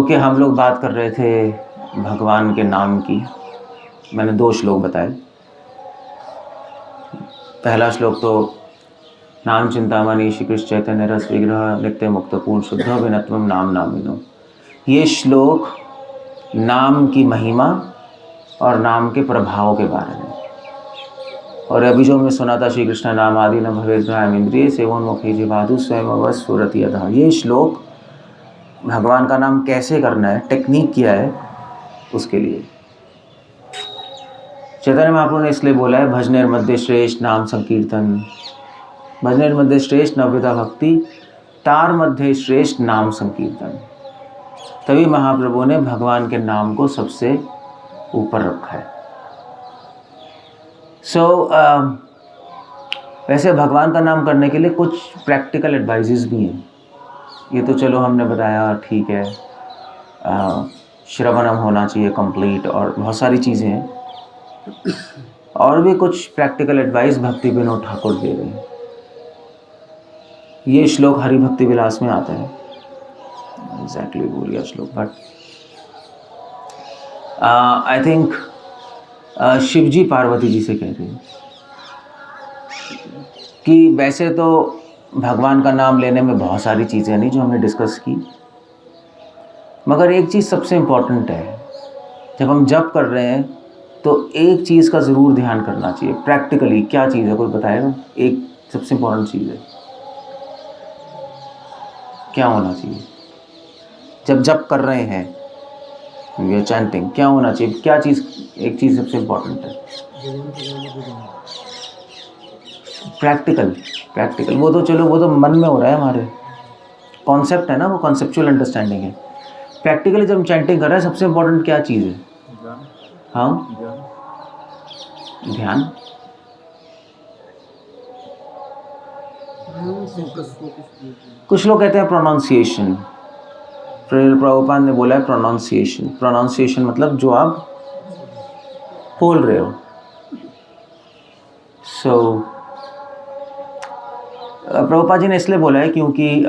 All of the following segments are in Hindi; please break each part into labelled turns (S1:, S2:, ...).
S1: ओके, हम लोग बात कर रहे थे भगवान के नाम की। मैंने 2 श्लोक बताए। पहला श्लोक तो नाम चिंतामणि श्री कृष्ण चैतन्य रस विग्रह नित्य मुक्त पूर्ण शुद्ध विनत्वम नाम नामिनो। ये श्लोक नाम की महिमा और नाम के प्रभाव के बारे में। और अभी जो मैं सुना था, श्री कृष्ण नाम आदि न भवेद्भ्राम इंद्रिय सेवोन्मुखी जिवादु स्वयं अवस्फुरति यतः। ये श्लोक भगवान का नाम कैसे करना है, टेक्निक क्या है, उसके लिए चैतन्य महाप्रभु ने इसलिए बोला है, भजनेर मध्य श्रेष्ठ नाम संकीर्तन, भजनेर मध्य श्रेष्ठ नव्यता भक्ति, तार मध्य श्रेष्ठ नाम संकीर्तन। तभी महाप्रभु ने भगवान के नाम को सबसे ऊपर रखा है। वैसे भगवान का नाम करने के लिए कुछ प्रैक्टिकल एडवाइजेस भी हैं। ये तो चलो हमने बताया, ठीक है, श्रवणम होना चाहिए कंप्लीट और बहुत सारी चीज़ें हैं। और भी कुछ प्रैक्टिकल एडवाइस भक्ति विनोद ठाकुर दे रहे हैं। ये श्लोक हरि भक्ति विलास में आता है, एग्जैक्टली भूल गया श्लोक, बट आई थिंक शिव जी पार्वती जी से कह रहे हैं कि वैसे तो भगवान का नाम लेने में बहुत सारी चीज़ें नहीं जो हमने डिस्कस की, मगर एक चीज़ सबसे इम्पोर्टेंट है। जब हम जप कर रहे हैं तो एक चीज़ का ज़रूर ध्यान करना चाहिए प्रैक्टिकली। क्या चीज़ है, कोई बताएगा? एक सबसे इम्पोर्टेंट चीज़ है, क्या होना चाहिए जब जप कर रहे हैं, वी आर चैंटिंग, क्या होना चाहिए? क्या चीज़, एक चीज़ सबसे इम्पोर्टेंट है प्रैक्टिकल। वो तो चलो, वो तो मन में हो रहा है, हमारे कॉन्सेप्ट है ना, वो कॉन्सेप्चुअल अंडरस्टैंडिंग है। प्रैक्टिकली जब हम चैंटिंग कर रहे हैं, सबसे इम्पोर्टेंट क्या चीज़ है? हाँ, ध्यान। कुछ लोग कहते हैं प्रोनाउंसिएशन। प्रभुपाद ने बोला है प्रोनाउंसिएशन। प्रोनाउंसिएशन मतलब जो आप बोल रहे हो। प्रभुपाद जी ने इसलिए बोला है क्योंकि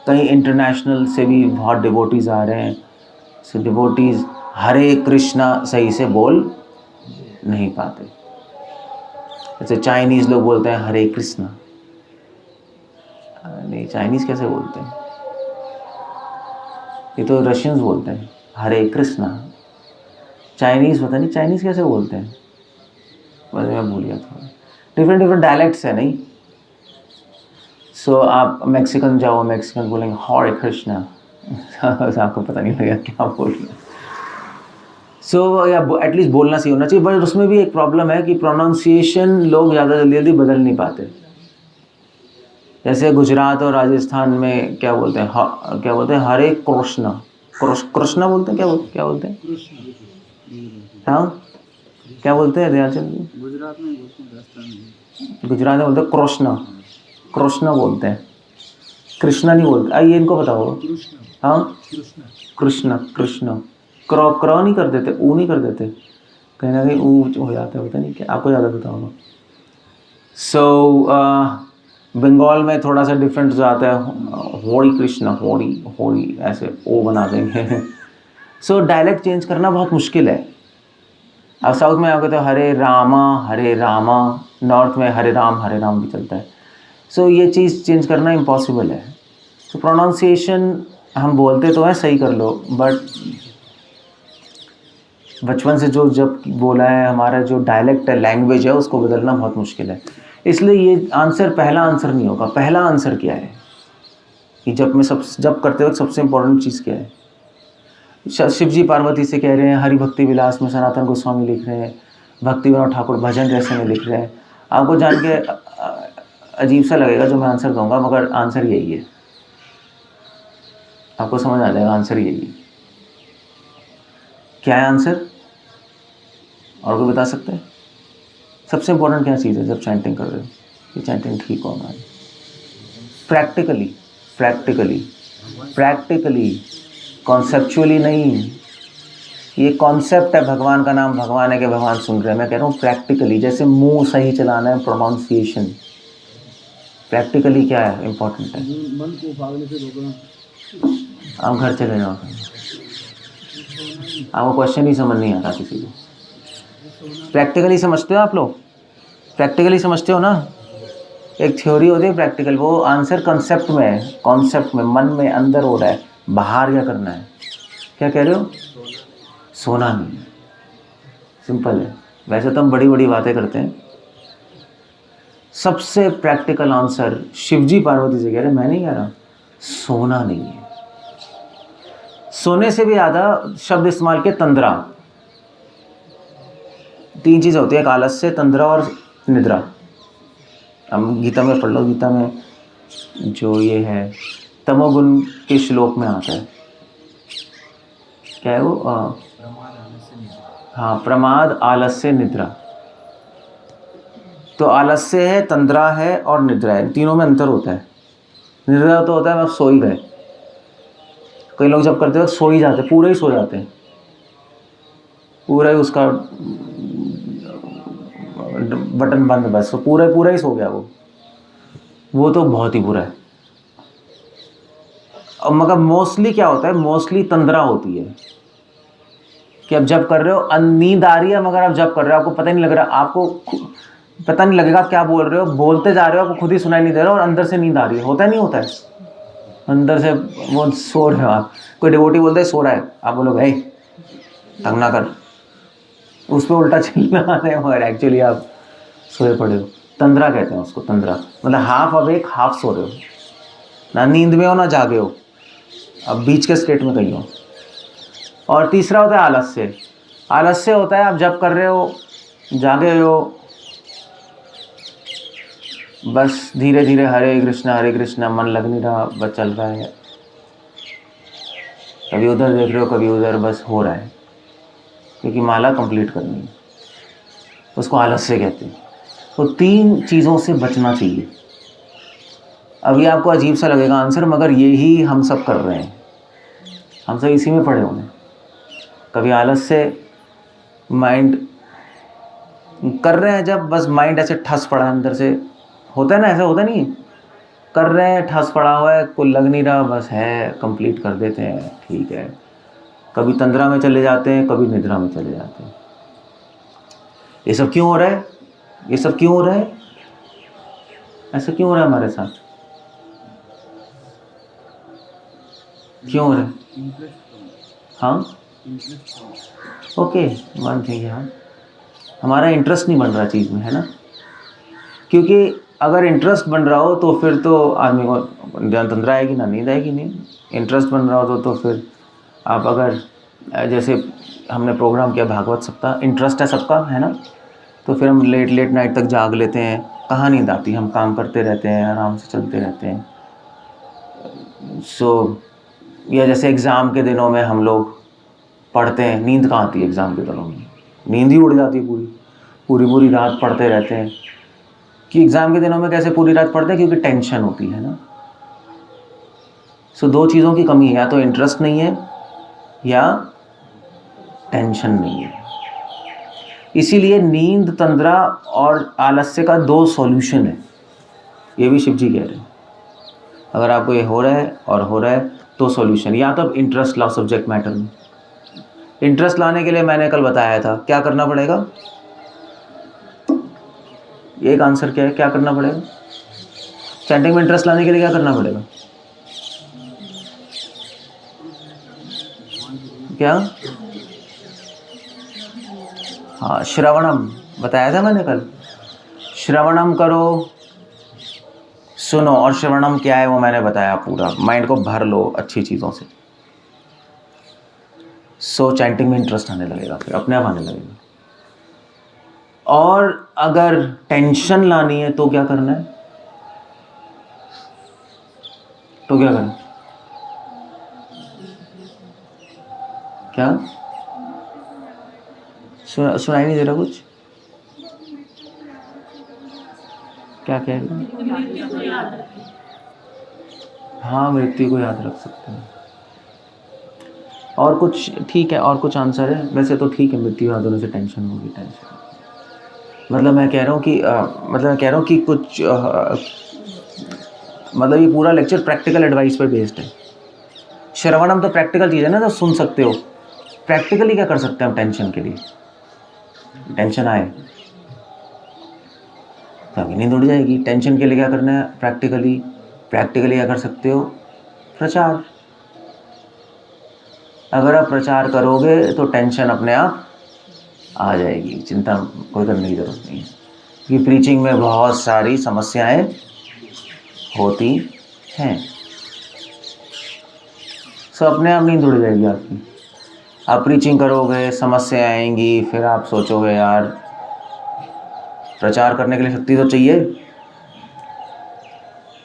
S1: कहीं इंटरनेशनल से भी बहुत डिवोटीज आ रहे हैं। सो डिवोटीज हरे कृष्णा सही से बोल नहीं पाते। जैसे चाइनीज़ लोग बोलते हैं हरे कृष्णा, नहीं, चाइनीज़ कैसे बोलते हैं? ये तो रशियंस बोलते हैं हरे कृष्णा। चाइनीज़ पता नहीं चाइनीज़ कैसे बोलते हैं, मैं भूल गया थोड़ा। डिफरेंट डायलेक्ट्स है, नहीं? आप मैक्सिकन जाओ, मैक्सिकन बोलेंगे हरे कृष्णा, आपको पता नहीं लगेगा क्या बोल रहे हैं। या एटलीस्ट बोलना सही होना चाहिए। बट उसमें भी एक प्रॉब्लम है कि प्रोनाउंसिएशन लोग ज़्यादा जल्दी बदल नहीं पाते। जैसे गुजरात और राजस्थान में क्या बोलते हैं, क्या बोलते हैं? हरे कृष्णा, कृष्णा बोलते हैं, क्या बोलते हैं? हाँ, क्या बोलते हैं दयाचंद? गुजरात में बोलते हैं कृष्णा बोलते हैं, कृष्णा नहीं बोलते। आइए इनको बताओ। हाँ, कृष्णा क्र नहीं कर देते, ऊ नहीं कर देते, कहीं ना कहीं ऊ हो जाता है, पता नहीं क्या, आपको ज़्यादा पता होगा। बंगाल में थोड़ा सा डिफरेंट जो आता है, होड़ी कृष्णा, होड़ी ऐसे ओ बना देंगे। डायलेक्ट चेंज करना बहुत मुश्किल है। अब साउथ में आओगे तो हरे रामा, नॉर्थ में हरे राम भी चलता है। ये चीज़ चेंज करना इम्पॉसिबल है। प्रोनाउंसिएशन हम बोलते तो हैं सही कर लो, बट बचपन से जो जब बोला है, हमारा जो डायलेक्ट है, लैंग्वेज है, उसको बदलना बहुत मुश्किल है। इसलिए ये पहला आंसर नहीं होगा। पहला आंसर क्या है कि जब करते वक्त सबसे इम्पोर्टेंट चीज़ क्या है? शिव जी पार्वती से कह रहे हैं, हरि भक्ति विलास में सनातन गोस्वामी लिख रहे हैं, भक्ति विनोद ठाकुर भजन जैसे में लिख रहे हैं। आपको जान के अजीब सा लगेगा जो मैं आंसर दूंगा, मगर आंसर यही है। आपको समझ आ जाएगा, आंसर यही है। क्या है आंसर? और कोई बता सकते हैं? सबसे इम्पोर्टेंट क्या चीज़ है जब चैंटिंग कर रहे हो? ये चैंटिंग ठीक हो हमारी। प्रैक्टिकली, कॉन्सेप्चुअली नहीं। ये कॉन्सेप्ट है, भगवान का नाम भगवान है कि भगवान सुन रहे हैं। मैं कह रहा हूँ प्रैक्टिकली, जैसे मुंह सही चलाना है, प्रोनाउंसिएशन। प्रैक्टिकली क्या है इम्पोर्टेंट है? मन को भागने से रोकना। आप घर चले जाओ, आपको क्वेश्चन ही समझ नहीं आता किसी को। प्रैक्टिकली समझते हो आप लोग? प्रैक्टिकली समझते हो ना? एक थ्योरी होती है प्रैक्टिकल, वो आंसर कॉन्सेप्ट में है, कॉन्सेप्ट में, मन में अंदर हो रहा है, बाहर क्या करना है। क्या कह रहे हो? सोना नहीं है, सिंपल है। वैसे तो हम बड़ी बड़ी बातें करते हैं, सबसे प्रैक्टिकल आंसर शिवजी पार्वती से कह रहे, मैं नहीं कह रहा, सोना नहीं है। सोने से भी ज़्यादा शब्द इस्तेमाल किया तंद्रा। 3 चीज़ होती है, एक आलस्य, तंद्रा और निद्रा। हम गीता में पढ़ लो, गीता में जो ये है तमोगुण के श्लोक में आता है, क्या है वो? हाँ, प्रमाद, आलस्य, निद्रा। तो आलस्य है, तंद्रा है और निद्रा है, तीनों में अंतर होता है। निद्रा तो होता है आप सो ही गए, कई लोग जब करते वक्त सो ही जाते, पूरे ही सो जाते हैं, पूरा ही उसका बटन बंद, बस पूरा पूरा ही सो गया वो तो बहुत ही बुरा है। और मगर मोस्टली क्या होता है, मोस्टली तंद्रा होती है कि अब जब कर रहे हो, नींद आ रही है मगर आप जब कर रहे हो आपको पता नहीं लग रहा, आपको पता नहीं लगेगा आप क्या बोल रहे हो, बोलते जा रहे हो, आपको खुद ही सुनाई नहीं दे रहा और अंदर से नींद आ रही है। होता नहीं होता है? अंदर से वो सो रहे हो आप, कोई डिवोटी बोलते है सो रहा है, आप बोलोगे हे तंग ना कर, उस पर उल्टा चिल्लाने और एक्चुअली आप सोए पड़े हो। तंद्रा कहते हैं उसको, तंद्रा मतलब हाफ अवेक हाफ सो रहे हो, ना नींद में हो ना जागे हो, अब बीच के स्टेट में कहीं हो। और तीसरा होता है आलस्य। आलस्य होता है आप जब कर रहे हो, जागे हो, बस धीरे धीरे हरे कृष्णा मन लग नहीं रहा, बस चल रहा है, कभी उधर देख रहे हो कभी उधर, बस हो रहा है क्योंकि माला कंप्लीट करनी है, उसको आलस्य कहते हैं। तो 3 चीज़ों से बचना चाहिए। अभी आपको अजीब सा लगेगा आंसर, मगर यही हम सब कर रहे हैं, हम सब इसी में पड़े हुए हैं। कभी आलस्य, माइंड कर रहे हैं जब, बस माइंड ऐसे ठस पड़ा अंदर से, होता है ना, ऐसा होता नहीं, कर रहे हैं ठस पड़ा हुआ है, कोई लग नहीं रहा, बस है, कंप्लीट कर देते हैं, ठीक है। कभी तंद्रा में चले जाते हैं, कभी निद्रा में चले जाते हैं। ये सब क्यों हो रहा है? ये सब क्यों हो रहा है? ऐसा क्यों हो रहा है हमारे साथ? क्यों हो रहा है? हाँ, ओके, वन थिंग है, हमारा इंटरेस्ट नहीं बन रहा चीज़ में, है ना? क्योंकि अगर इंटरेस्ट बन रहा हो तो फिर तो आदमी को तंद्रा आएगी ना, नींद आएगी नहीं। इंटरेस्ट बन रहा हो तो फिर आप अगर जैसे हमने प्रोग्राम किया भागवत सप्ताह, इंटरेस्ट है सबका, है ना? तो फिर हम लेट नाइट तक जाग लेते हैं, कहाँ नींद आती, हम काम करते रहते हैं, आराम से चलते रहते हैं। या जैसे एग्ज़ाम के दिनों में हम लोग पढ़ते हैं, नींद कहाँ आती है एग्ज़ाम के दिनों में? नींद ही उड़ जाती है, पूरी रात पढ़ते रहते हैं। कि एग्ज़ाम के दिनों में कैसे पूरी रात पढ़ते हैं? क्योंकि टेंशन होती है ना। 2 चीज़ों की कमी है, या तो इंटरेस्ट नहीं है या टेंशन नहीं है। इसीलिए नींद, तंद्रा और आलस्य का 2 सॉल्यूशन है, ये भी शिव जी कह रहे हैं। अगर आपको ये हो रहा है और हो रहा है तो सॉल्यूशन, या तो इंटरेस्ट लाओ सब्जेक्ट मैटर में। इंटरेस्ट लाने के लिए मैंने कल बताया था क्या करना पड़ेगा, एक आंसर क्या है, क्या करना पड़ेगा? चैंटिंग में इंटरेस्ट लाने के लिए क्या करना पड़ेगा? क्या? हाँ, श्रवणम बताया था मैंने कल, श्रवणम करो, सुनो। और श्रवणम क्या है वो मैंने बताया पूरा, माइंड को भर लो अच्छी चीज़ों से। चैंटिंग में इंटरेस्ट आने लगेगा, फिर अपने आप आने लगेगा। और अगर टेंशन लानी है तो क्या करना है? तो क्या करना? क्या सुनाई नहीं दे रहा कुछ? क्या कह रहे? हाँ, मृत्यु को याद रख सकते हैं। और कुछ ठीक है, और कुछ आंसर है? वैसे तो ठीक है, मृत्यु याद होने से टेंशन होगी, टेंशन। मतलब मैं कह रहा हूँ कि कुछ मतलब ये पूरा लेक्चर प्रैक्टिकल एडवाइस पर बेस्ड है। श्रवणम तो प्रैक्टिकल चीज़ है ना, तो सुन सकते हो। प्रैक्टिकली क्या कर सकते हैं हम टेंशन के लिए? टेंशन आए तो अभी नींद उड़ जाएगी। टेंशन के लिए क्या करना है? प्रैक्टिकली क्या कर सकते हो? प्रचार। अगर आप प्रचार करोगे तो टेंशन अपने आप आ जाएगी, चिंता कोई करने की ज़रूरत नहीं है, क्योंकि प्रीचिंग में बहुत सारी समस्याएं होती हैं। सो अपने आप नींद उड़ जाएगी आपकी। आप प्रीचिंग करोगे, समस्याएं आएंगी, फिर आप सोचोगे यार प्रचार करने के लिए शक्ति तो चाहिए,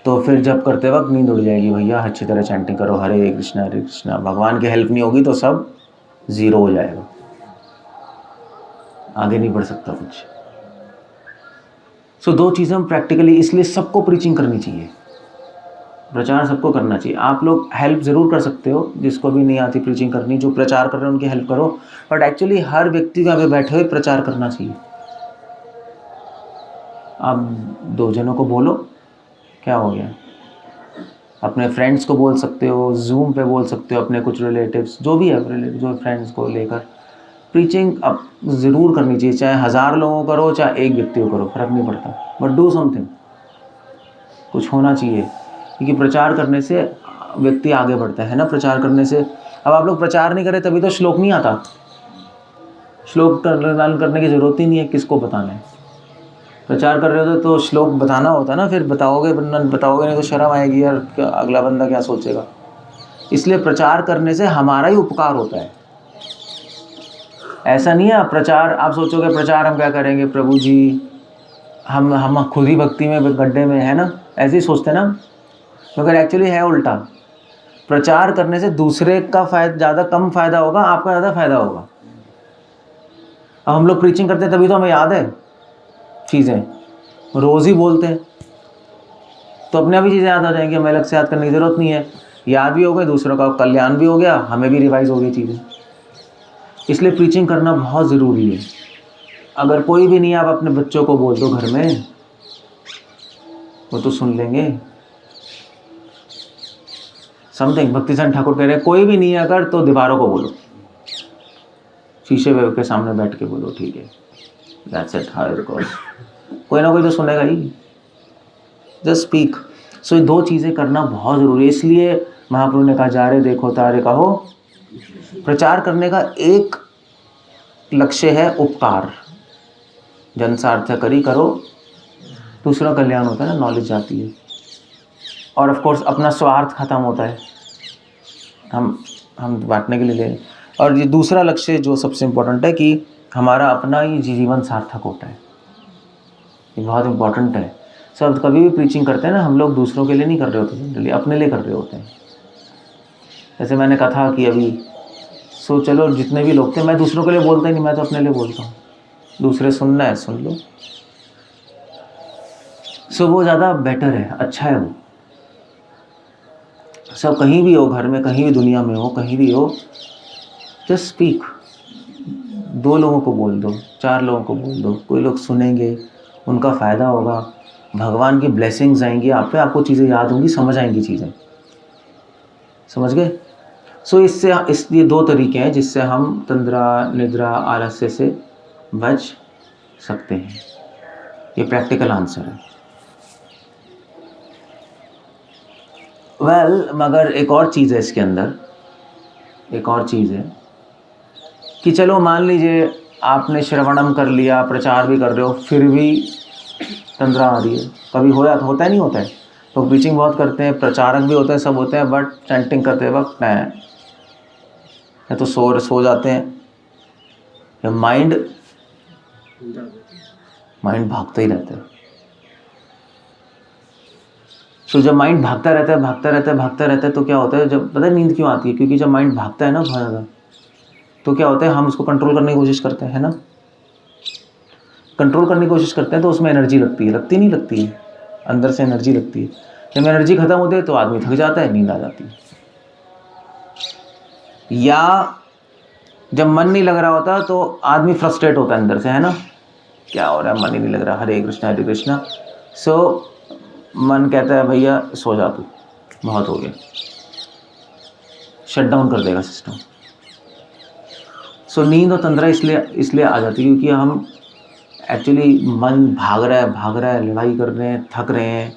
S1: तो फिर जब करते वक्त नींद उड़ जाएगी। भैया अच्छी तरह चैंटिंग करो, हरे कृष्णा, भगवान की हेल्प नहीं होगी तो सब ज़ीरो हो जाएगा, आगे नहीं बढ़ सकता कुछ। सो दो चीज़ें हम प्रैक्टिकली, इसलिए सबको प्रीचिंग करनी चाहिए, प्रचार सबको करना चाहिए। आप लोग हेल्प ज़रूर कर सकते हो, जिसको भी नहीं आती प्रीचिंग करनी, जो प्रचार कर रहे हैं उनकी हेल्प करो, बट एक्चुअली हर व्यक्ति को यहाँ पे बैठे हुए प्रचार करना चाहिए। आप 2 जनों को बोलो, क्या हो गया? अपने फ्रेंड्स को बोल सकते हो, जूम पे बोल सकते हो, अपने कुछ रिलेटिव्स जो भी है, जो फ्रेंड्स को लेकर प्रीचिंग अब ज़रूर करनी चाहिए। चाहे 1000 लोगों को करो, चाहे एक व्यक्ति को करो, फर्क नहीं पड़ता, बट डू समथिंग, कुछ होना चाहिए, क्योंकि प्रचार करने से व्यक्ति आगे बढ़ता है ना। प्रचार करने से, अब आप लोग प्रचार नहीं करें तभी तो श्लोक नहीं आता। श्लोक करने की ज़रूरत ही नहीं है, किसको बताना है? प्रचार कर रहे हो तो श्लोक बताना होता है ना, फिर बताओगे नहीं तो शर्म आएगी यार, अगला बंदा क्या सोचेगा। इसलिए प्रचार करने से हमारा ही उपकार होता है। ऐसा नहीं है प्रचार, आप सोचोगे प्रचार हम क्या करेंगे प्रभु जी, हम खुद ही भक्ति में गड्ढे में है ना, ऐसे ही सोचते ना, मगर एक्चुअली है उल्टा। प्रचार करने से दूसरे का ज़्यादा कम फायदा होगा, आपका ज़्यादा फायदा होगा। अब हम लोग प्रीचिंग करते हैं तभी तो हमें याद है चीज़ें, रोज़ ही बोलते हैं तो अपने आप ही चीज़ें याद आ जाएंगी, हमें अलग से याद करने की ज़रूरत नहीं है। याद भी हो गए, दूसरों का कल्याण भी हो गया, हमें भी रिवाइज हो गई चीज़ें। इसलिए प्रीचिंग करना बहुत ज़रूरी है। अगर कोई भी नहीं है, आप अपने बच्चों को बोल दो घर में, वो तो सुन लेंगे। समथिंग भक्तिचंद ठाकुर कह रहे हैं, कोई भी नहीं है अगर तो दीवारों को बोलो, शीशे के सामने बैठ के बोलो, ठीक है, that's it, how it goes. कोई ना कोई तो सुनेगा ही, जस्ट स्पीक। सो ये 2 चीज़ें करना बहुत ज़रूरी है। इसलिए महाप्रभु ने कहा, जा रे देखो तारे कहो। प्रचार करने का एक लक्ष्य है उपकार, जन सार्थक करी करो, दूसरा कल्याण होता है ना, नॉलेज जाती है, और ऑफ कोर्स अपना स्वार्थ खत्म होता है, हम बांटने के लिए ले। और ये दूसरा लक्ष्य जो सबसे इम्पोर्टेंट है कि हमारा अपना ही जीवन सार्थक होता है, ये बहुत इम्पोर्टेंट है। सब कभी भी प्रीचिंग करते हैं ना, हम लोग दूसरों के लिए नहीं कर रहे होते, जनरली अपने लिए कर रहे होते हैं। जैसे मैंने कहा था कि अभी चलो जितने भी लोग थे, मैं दूसरों के लिए बोलता ही नहीं, मैं तो अपने लिए बोलता हूँ। दूसरे सुनना है सुन लो, वो ज़्यादा बेटर है, अच्छा है वो। सब कहीं भी हो, घर में कहीं भी, दुनिया में हो, कहीं भी हो, जस्ट स्पीक। 2 लोगों को बोल दो, 4 लोगों को बोल दो, कोई लोग सुनेंगे, उनका फ़ायदा होगा, भगवान की ब्लेसिंग्स आएंगी आप पे, आपको चीज़ें याद होंगी, समझ आएंगी चीज़ें, समझ गए? इससे ये 2 तरीके हैं जिससे हम तंद्रा निद्रा आलस्य से बच सकते हैं। ये प्रैक्टिकल आंसर है। मगर एक और चीज़ है इसके अंदर, एक और चीज़ है कि चलो मान लीजिए आपने श्रवणम कर लिया, प्रचार भी कर रहे हो, फिर भी तंद्रा आ रही है, कभी होता है नहीं होता है, तो प्रीचिंग बहुत करते हैं, प्रचारक भी होते हैं, सब होते हैं, बट चैंटिंग करते वक्त या तो सो जाते हैं, या माइंड भागता ही रहता है। जब माइंड भागता रहता है तो क्या होता है, जब पता है नींद क्यों आती है? क्योंकि जब माइंड भागता है ना बहुत ज़्यादा, तो क्या होता है, हम उसको कंट्रोल करने की कोशिश करते हैं ना, कंट्रोल करने की कोशिश करते हैं, तो उसमें एनर्जी लगती नहीं लगती है, अंदर से एनर्जी लगती है। जब एनर्जी खत्म होती है तो आदमी थक जाता है, नींद आ जाती है। या जब मन नहीं लग रहा होता तो आदमी फ्रस्ट्रेट होता है अंदर से, है ना, क्या हो रहा है, मन ही नहीं लग रहा, हरे कृष्णा। मन कहता है भैया सो जा तू, बहुत हो गया। शट डाउन कर देगा सिस्टम। सो नींद और तंद्रा इसलिए आ जाती है क्योंकि हम एक्चुअली मन भाग रहा है, लड़ाई कर रहे हैं, थक रहे हैं।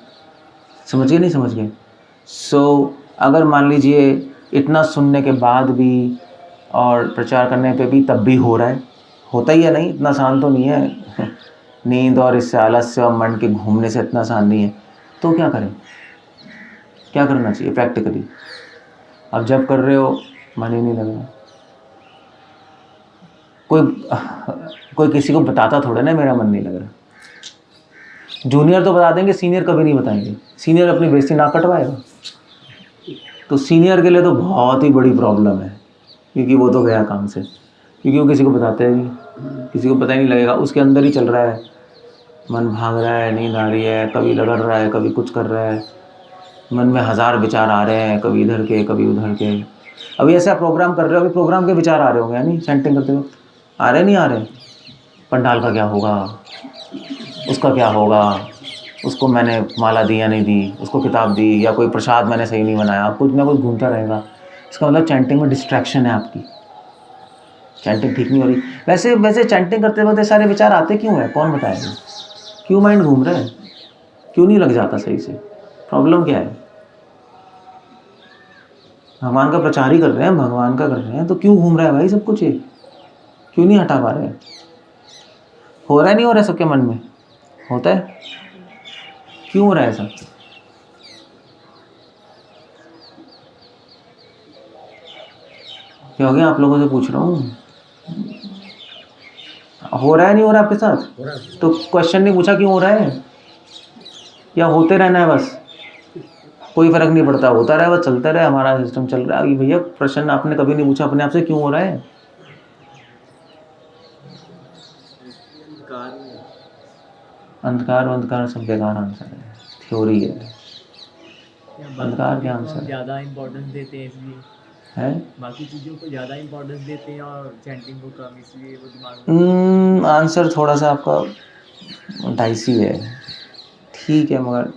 S1: समझ गए नहीं समझ गए? सो अगर मान लीजिए इतना सुनने के बाद भी और प्रचार करने पे भी तब भी हो रहा है, होता ही है नहीं, इतना आसान तो नहीं है नींद और इससे आलस्य और मन के घूमने से इतना आसान नहीं है, तो क्या करें? क्या करना चाहिए प्रैक्टिकली? अब जब कर रहे हो मन ही नहीं लग रहा, कोई किसी को बताता थोड़ा ना मेरा मन नहीं लग रहा। जूनियर तो बता देंगे, सीनियर कभी नहीं बताएंगे। सीनियर अपनी बेइज्जती ना कटवाएगा, तो सीनियर के लिए तो बहुत ही बड़ी प्रॉब्लम है, क्योंकि वो तो गया काम से, क्योंकि वो किसी को बताते ही नहीं, किसी को पता ही नहीं लगेगा, उसके अंदर ही चल रहा है, मन भाग रहा है, नींद आ रही है, कभी रगड़ रहा है, कभी कुछ कर रहा है, मन में 1000 विचार आ रहे हैं, कभी इधर के कभी उधर के। अभी ऐसा प्रोग्राम कर रहे हो, अभी प्रोग्राम के विचार आ रहे होंगे, यानी चैंटिंग करते हो, आ रहे नहीं आ रहे? पंडाल का क्या होगा, उसका क्या होगा, उसको मैंने माला दी या नहीं दी, उसको किताब दी या कोई प्रसाद मैंने सही नहीं बनाया, कुछ ना कुछ घूमता रहेगा। इसका मतलब चैंटिंग में डिस्ट्रैक्शन है आपकी, चैंटिंग ठीक नहीं हो रही। वैसे चैंटिंग करते वक्त सारे विचार आते क्यों है, कौन बताएगा? क्यों माइंड घूम रहा है, क्यों नहीं लग जाता सही से? प्रॉब्लम क्या है? भगवान का प्रचार ही कर रहे हैं, भगवान का कर रहे हैं, तो क्यों घूम रहा है भाई सब कुछ? ये क्यों नहीं हटा पा रहे हैं? हो रहा है नहीं हो रहा है सबके मन में? होता है? क्यों हो रहा है सब? क्या हो गया? आप लोगों से पूछ रहा हूँ, हो रहा है नहीं हो रहा आपके साथ? तो क्वेश्चन नहीं पूछा क्यों हो रहा है, या होते रहना है बस? कोई फर्क नहीं पड़ता, होता रहे बस, चलता रहे, हमारा सिस्टम चल रहा है। भैया प्रश्न आपने कभी नहीं पूछा अपने आप से क्यों हो रहा है? अंधकार सब बेकार आंसर है, थ्योरी है। अंधकार क्या आंसर
S2: ज़्यादा इम्पोर्टेंस देते हैं इसलिए
S1: है?
S2: बाकी चीज़ों को ज़्यादा इम्पोर्टेंस देते हैं और चैंटिंग को कम, इसलिए वो दिमाग में
S1: आंसर थोड़ा सा आपका डाइसी है, ठीक है, मगर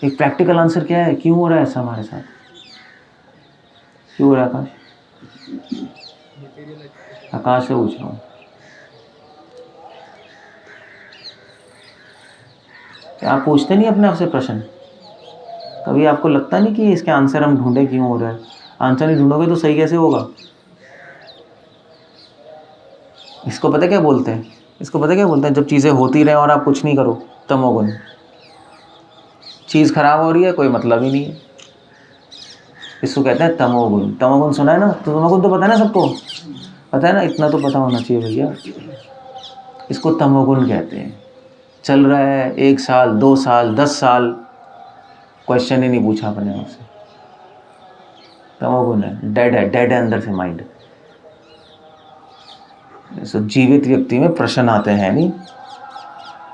S1: एक प्रैक्टिकल आंसर क्या है? क्यों हो रहा है ऐसा हमारे साथ? क्यों हो रहा है आकाश? आकाश से पूछ रहा हूँ, क्या आप पूछते नहीं अपने आप से प्रश्न? कभी आपको लगता नहीं कि इसके आंसर हम ढूंढे क्यों हो रहा है? आंसर नहीं ढूंढोगे तो सही कैसे होगा? इसको पता क्या बोलते हैं? इसको पता क्या बोलते हैं? जब चीज़ें होती रहे और आप कुछ नहीं करो, तमोगुण। चीज़ खराब हो रही है, कोई मतलब ही नहीं है, इसको कहते हैं तमोगुण। तमोगुण सुना है ना? तो तमोगुण तो पता है ना सबको, पता है ना? इतना तो पता होना चाहिए भैया, इसको तमोगुण कहते हैं। चल रहा है 1 साल 2 साल 10 साल, क्वेश्चन ही नहीं पूछा अपने आप से, तमोगुण है, डेड है अंदर से माइंड। जीवित व्यक्ति में प्रश्न आते हैं, नहीं?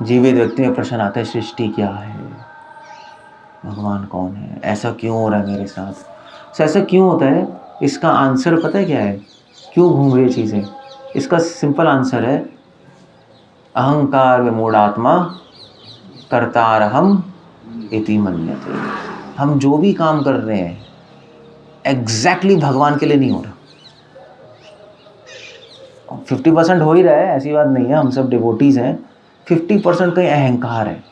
S1: जीवित व्यक्ति में प्रश्न आते हैं, सृष्टि क्या है, भगवान कौन है, ऐसा क्यों हो रहा है मेरे साथ? ऐसा क्यों होता है? इसका आंसर पता है क्या है? क्यों घूम रही चीज़ें? इसका सिंपल आंसर है, अहंकार विमूढ़ात्मा कर्तारहम इति मन्यते। हम जो भी काम कर रहे हैं एग्जैक्टली भगवान के लिए नहीं हो रहा। 50% हो ही रहा है, ऐसी बात नहीं है, हम सब डिवोटीज हैं। 50% कहीं अहंकार है,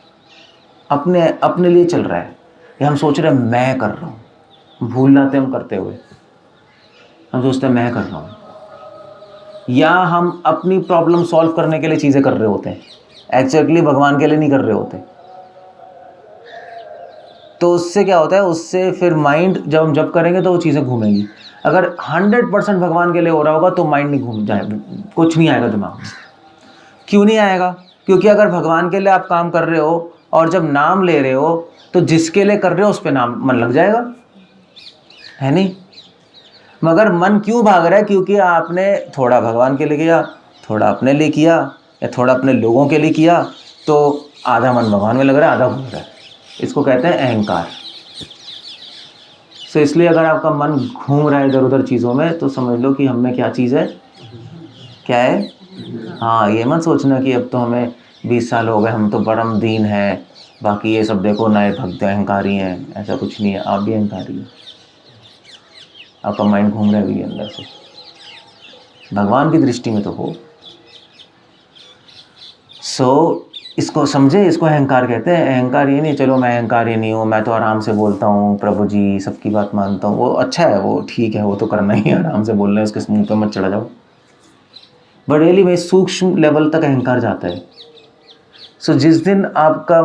S1: अपने लिए चल रहा है, या हम सोच रहे हैं मैं कर रहा हूँ, भूल जाते हम करते हुए, हम सोचते हैं मैं कर रहा हूँ, या हम अपनी प्रॉब्लम सॉल्व करने के लिए चीज़ें कर रहे होते हैं, एक्चुअली भगवान के लिए नहीं कर रहे होते। तो उससे क्या होता है? उससे फिर माइंड जब करेंगे तो वो चीज़ें घूमेंगी। अगर 100% भगवान के लिए हो रहा होगा तो माइंड नहीं घूम जाएगा, कुछ नहीं आएगा दिमाग में। क्यों नहीं आएगा? क्योंकि अगर भगवान के लिए आप काम कर रहे हो और जब नाम ले रहे हो तो जिसके लिए कर रहे हो उस पर नाम मन लग जाएगा, है नहीं? मगर मन क्यों भाग रहा है? क्योंकि आपने थोड़ा भगवान के लिए किया, थोड़ा अपने लिए किया, या थोड़ा अपने लोगों के लिए किया, तो आधा मन भगवान में लग रहा है, आधा घूम रहा है। इसको कहते हैं अहंकार। तो इसलिए अगर आपका मन घूम रहा है इधर उधर चीज़ों में, तो समझ लो कि हम में क्या चीज़ है, क्या है? हाँ, ये मत सोचना कि अब तो हमें 20 साल हो गए, हम तो परम दीन है, बाकी ये सब देखो नए भक्त अहंकारी हैं, ऐसा कुछ नहीं है, आप भी अहंकारी हैं। आपका माइंड घूम रहा है भी अंदर से, भगवान की दृष्टि में तो हो। इसको समझे, इसको अहंकार कहते हैं। अहंकार ये नहीं चलो मैं अहंकार ही नहीं हूँ, मैं तो आराम से बोलता हूँ प्रभु जी, सबकी बात मानता हूँ, वो अच्छा है, वो ठीक है, वो तो करना ही है, आराम से बोलना है, उसके मुंह पे मत चढ़ा जाओ। बट रियली में सूक्ष्म लेवल तक अहंकार जाता है। जिस दिन आपका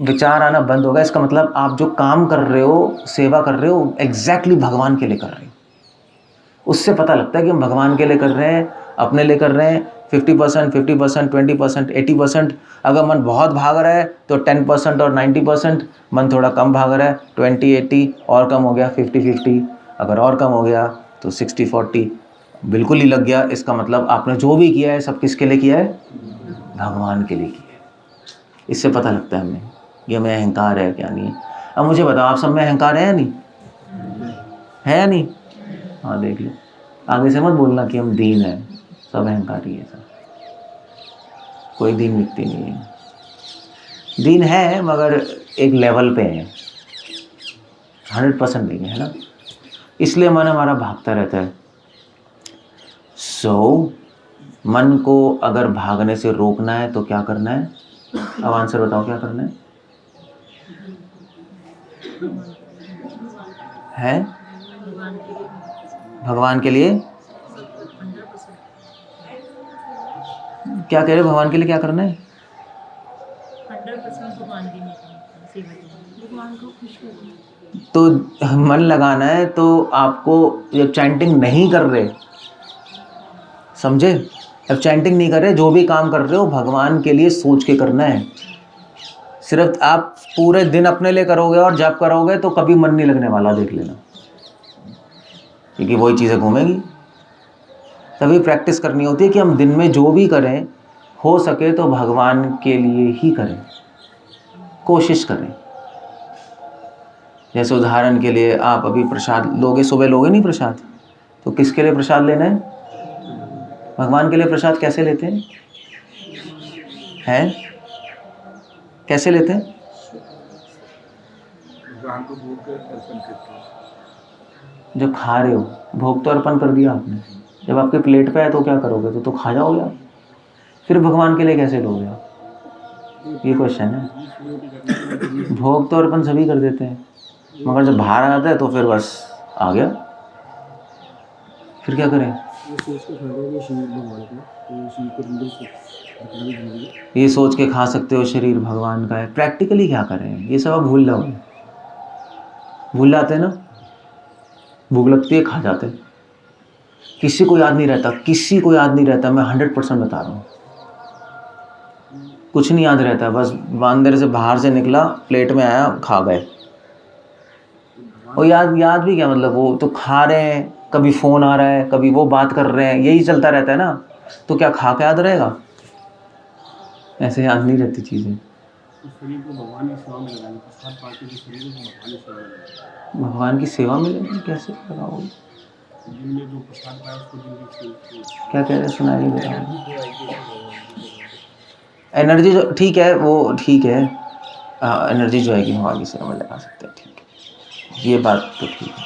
S1: विचार आना बंद होगा, इसका मतलब आप जो काम कर रहे हो, सेवा कर रहे हो, एग्जैक्टली भगवान के लिए कर रहे हो। उससे पता लगता है कि हम भगवान के लिए कर रहे हैं, अपने लिए कर रहे हैं। 50%, 50%, 20%, 80%। अगर मन बहुत भाग रहा है तो 10% और 90%, मन थोड़ा कम भाग रहा है 20-80, और कम हो गया 50-50, अगर और कम हो गया तो 60-40, बिल्कुल ही लग गया। इसका मतलब आपने जो भी किया है सब किसके लिए किया है? भगवान के लिए किया है। इससे पता लगता है हमें ये हमें अहंकार है क्या नहीं है। अब मुझे बताओ, आप सब में अहंकार है या नहीं? है या नहीं? हाँ देख लो, आगे से मत बोलना कि हम दीन हैं, सब अहंकारी है सब, कोई दीन व्यक्ति नहीं है। दीन है मगर एक लेवल पे है, 100% नहीं है ना, इसलिए मन हमारा भागता रहता है। मन को अगर भागने से रोकना है तो क्या करना है? अब आंसर बताओ, क्या करना है? भगवान के लिए क्या कह रहे हो? भगवान के लिए क्या करना है?
S3: 100% भगवान को खुश करना।
S1: तो मन लगाना है, तो आपको जब चैंटिंग नहीं कर रहे, समझे, अब चैंटिंग नहीं कर रहे, जो भी काम कर रहे हो भगवान के लिए सोच के करना है। सिर्फ आप पूरे दिन अपने लिए करोगे और जब करोगे तो कभी मन नहीं लगने वाला, देख लेना, क्योंकि वही चीज़ें घूमेंगी। तभी प्रैक्टिस करनी होती है कि हम दिन में जो भी करें, हो सके तो भगवान के लिए ही करें, कोशिश करें। जैसे उदाहरण के लिए आप अभी प्रसाद लोगे, सुबह लोगे नहीं प्रसाद, तो किसके लिए प्रसाद लेना है? भगवान के लिए। प्रसाद कैसे लेते हैं? कैसे लेते हैं? जब खा रहे हो, भोग तो अर्पण कर दिया आपने, जब आपके प्लेट पे है तो क्या करोगे? तो खा जाओगे आप, फिर भगवान के लिए कैसे लोगे आप? ये क्वेश्चन है। भोग तो अर्पण सभी कर देते हैं, मगर जब बाहर आ जाता है तो फिर बस आ गया, फिर क्या करें? ये सोच के खा सकते हो शरीर भगवान का है, प्रैक्टिकली क्या करें? ये सब आप भूल जाओगे, भूल जाते हैं ना, भूख लगती है खा जाते हैं। किसी को याद नहीं रहता, किसी को याद नहीं रहता, मैं 100% बता रहा हूँ, कुछ नहीं याद रहता, बस अंदर से बाहर से निकला, प्लेट में आया, खा गए। और याद भी क्या मतलब, वो तो खा रहे हैं, कभी फ़ोन आ रहा है, कभी वो बात कर रहे हैं, यही चलता रहता है ना, तो क्या खा के याद रहेगा? ऐसे याद नहीं रहती चीज़ें। भगवान की सेवा में लगे, कैसे लगाओगे? क्या कह रहे हैं, सुनाई नहीं दे रहा। एनर्जी जो ठीक है, वो ठीक है, एनर्जी जो है कि भगवान की सेवा में लगा सकते हैं, ठीक है, ये बात तो ठीक है।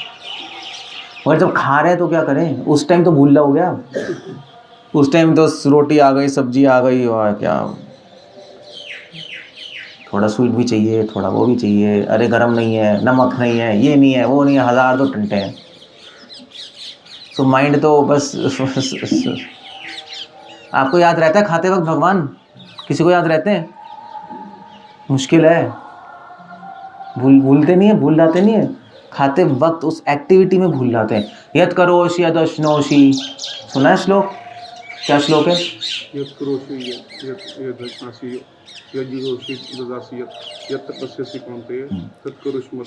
S1: मगर जब खा रहे हैं तो क्या करें? उस टाइम तो भूल हो गया, उस टाइम तो रोटी आ गई, सब्जी आ गई, और क्या थोड़ा स्वीट भी चाहिए, थोड़ा वो भी चाहिए, अरे गरम नहीं है, नमक नहीं है, ये नहीं है, वो नहीं है, 1000 तो टंटे हैं। तो माइंड तो बस आपको याद रहता है खाते वक्त भगवान? किसी को याद रहते हैं? मुश्किल है, भूलते नहीं है, भूल जाते नहीं है, खाते वक्त उस एक्टिविटी में भूल जाते हैं। यत् करोषि यदश्नोषि, सुना है श्लोक? क्या श्लोक है?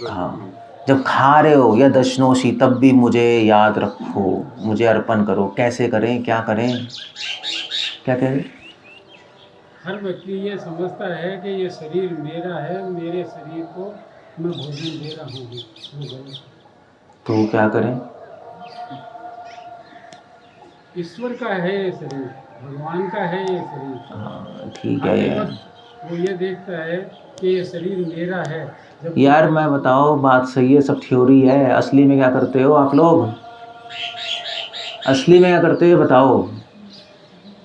S1: हाँ, जब खा रहे हो या दशनोषि, तब भी मुझे याद रखो, मुझे अर्पण करो। कैसे करें, क्या करें, क्या कह रहे?
S4: हर व्यक्ति ये समझता है कि ये शरीर मेरा है, मेरे शरीर को मैं भोजन दे रहा हूँ,
S1: तो क्या करें?
S4: ईश्वर का है ये शरीर, भगवान का है ये शरीर।
S1: हाँ ठीक है
S4: वो ये देखता है कि ये शरीर मेरा है।
S1: यार मैं बताओ, बात सही है, सब थ्योरी है, असली में क्या करते हो आप लोग? असली में क्या करते हो ये बताओ।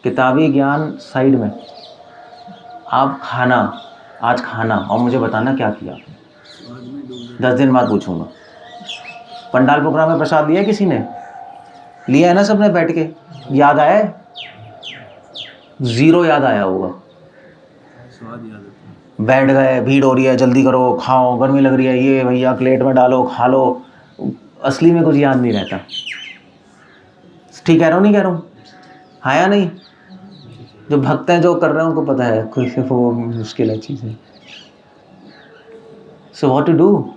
S1: किताबी ज्ञान साइड में, आप खाना, आज खाना और मुझे बताना क्या किया आपने। 10 दिन बाद पूछूंगा। पंडाल प्रोग्राम में प्रसाद लिया किसी ने? लिया है ना सबने बैठ के? याद आया है? 0 याद आया होगा। बैठ गए, भीड़ हो रही है, जल्दी करो, खाओ, गर्मी लग रही है, ये भैया प्लेट में डालो, खा लो। असली में कुछ याद नहीं रहता। ठीक कह रहा हूँ नहीं कह रहा हूँ? हाँ या नहीं? जो भक्त हैं जो कर रहे हैं उनको पता है कुछ वो मुश्किल है चीज़ें। सो व्हाट टू डू,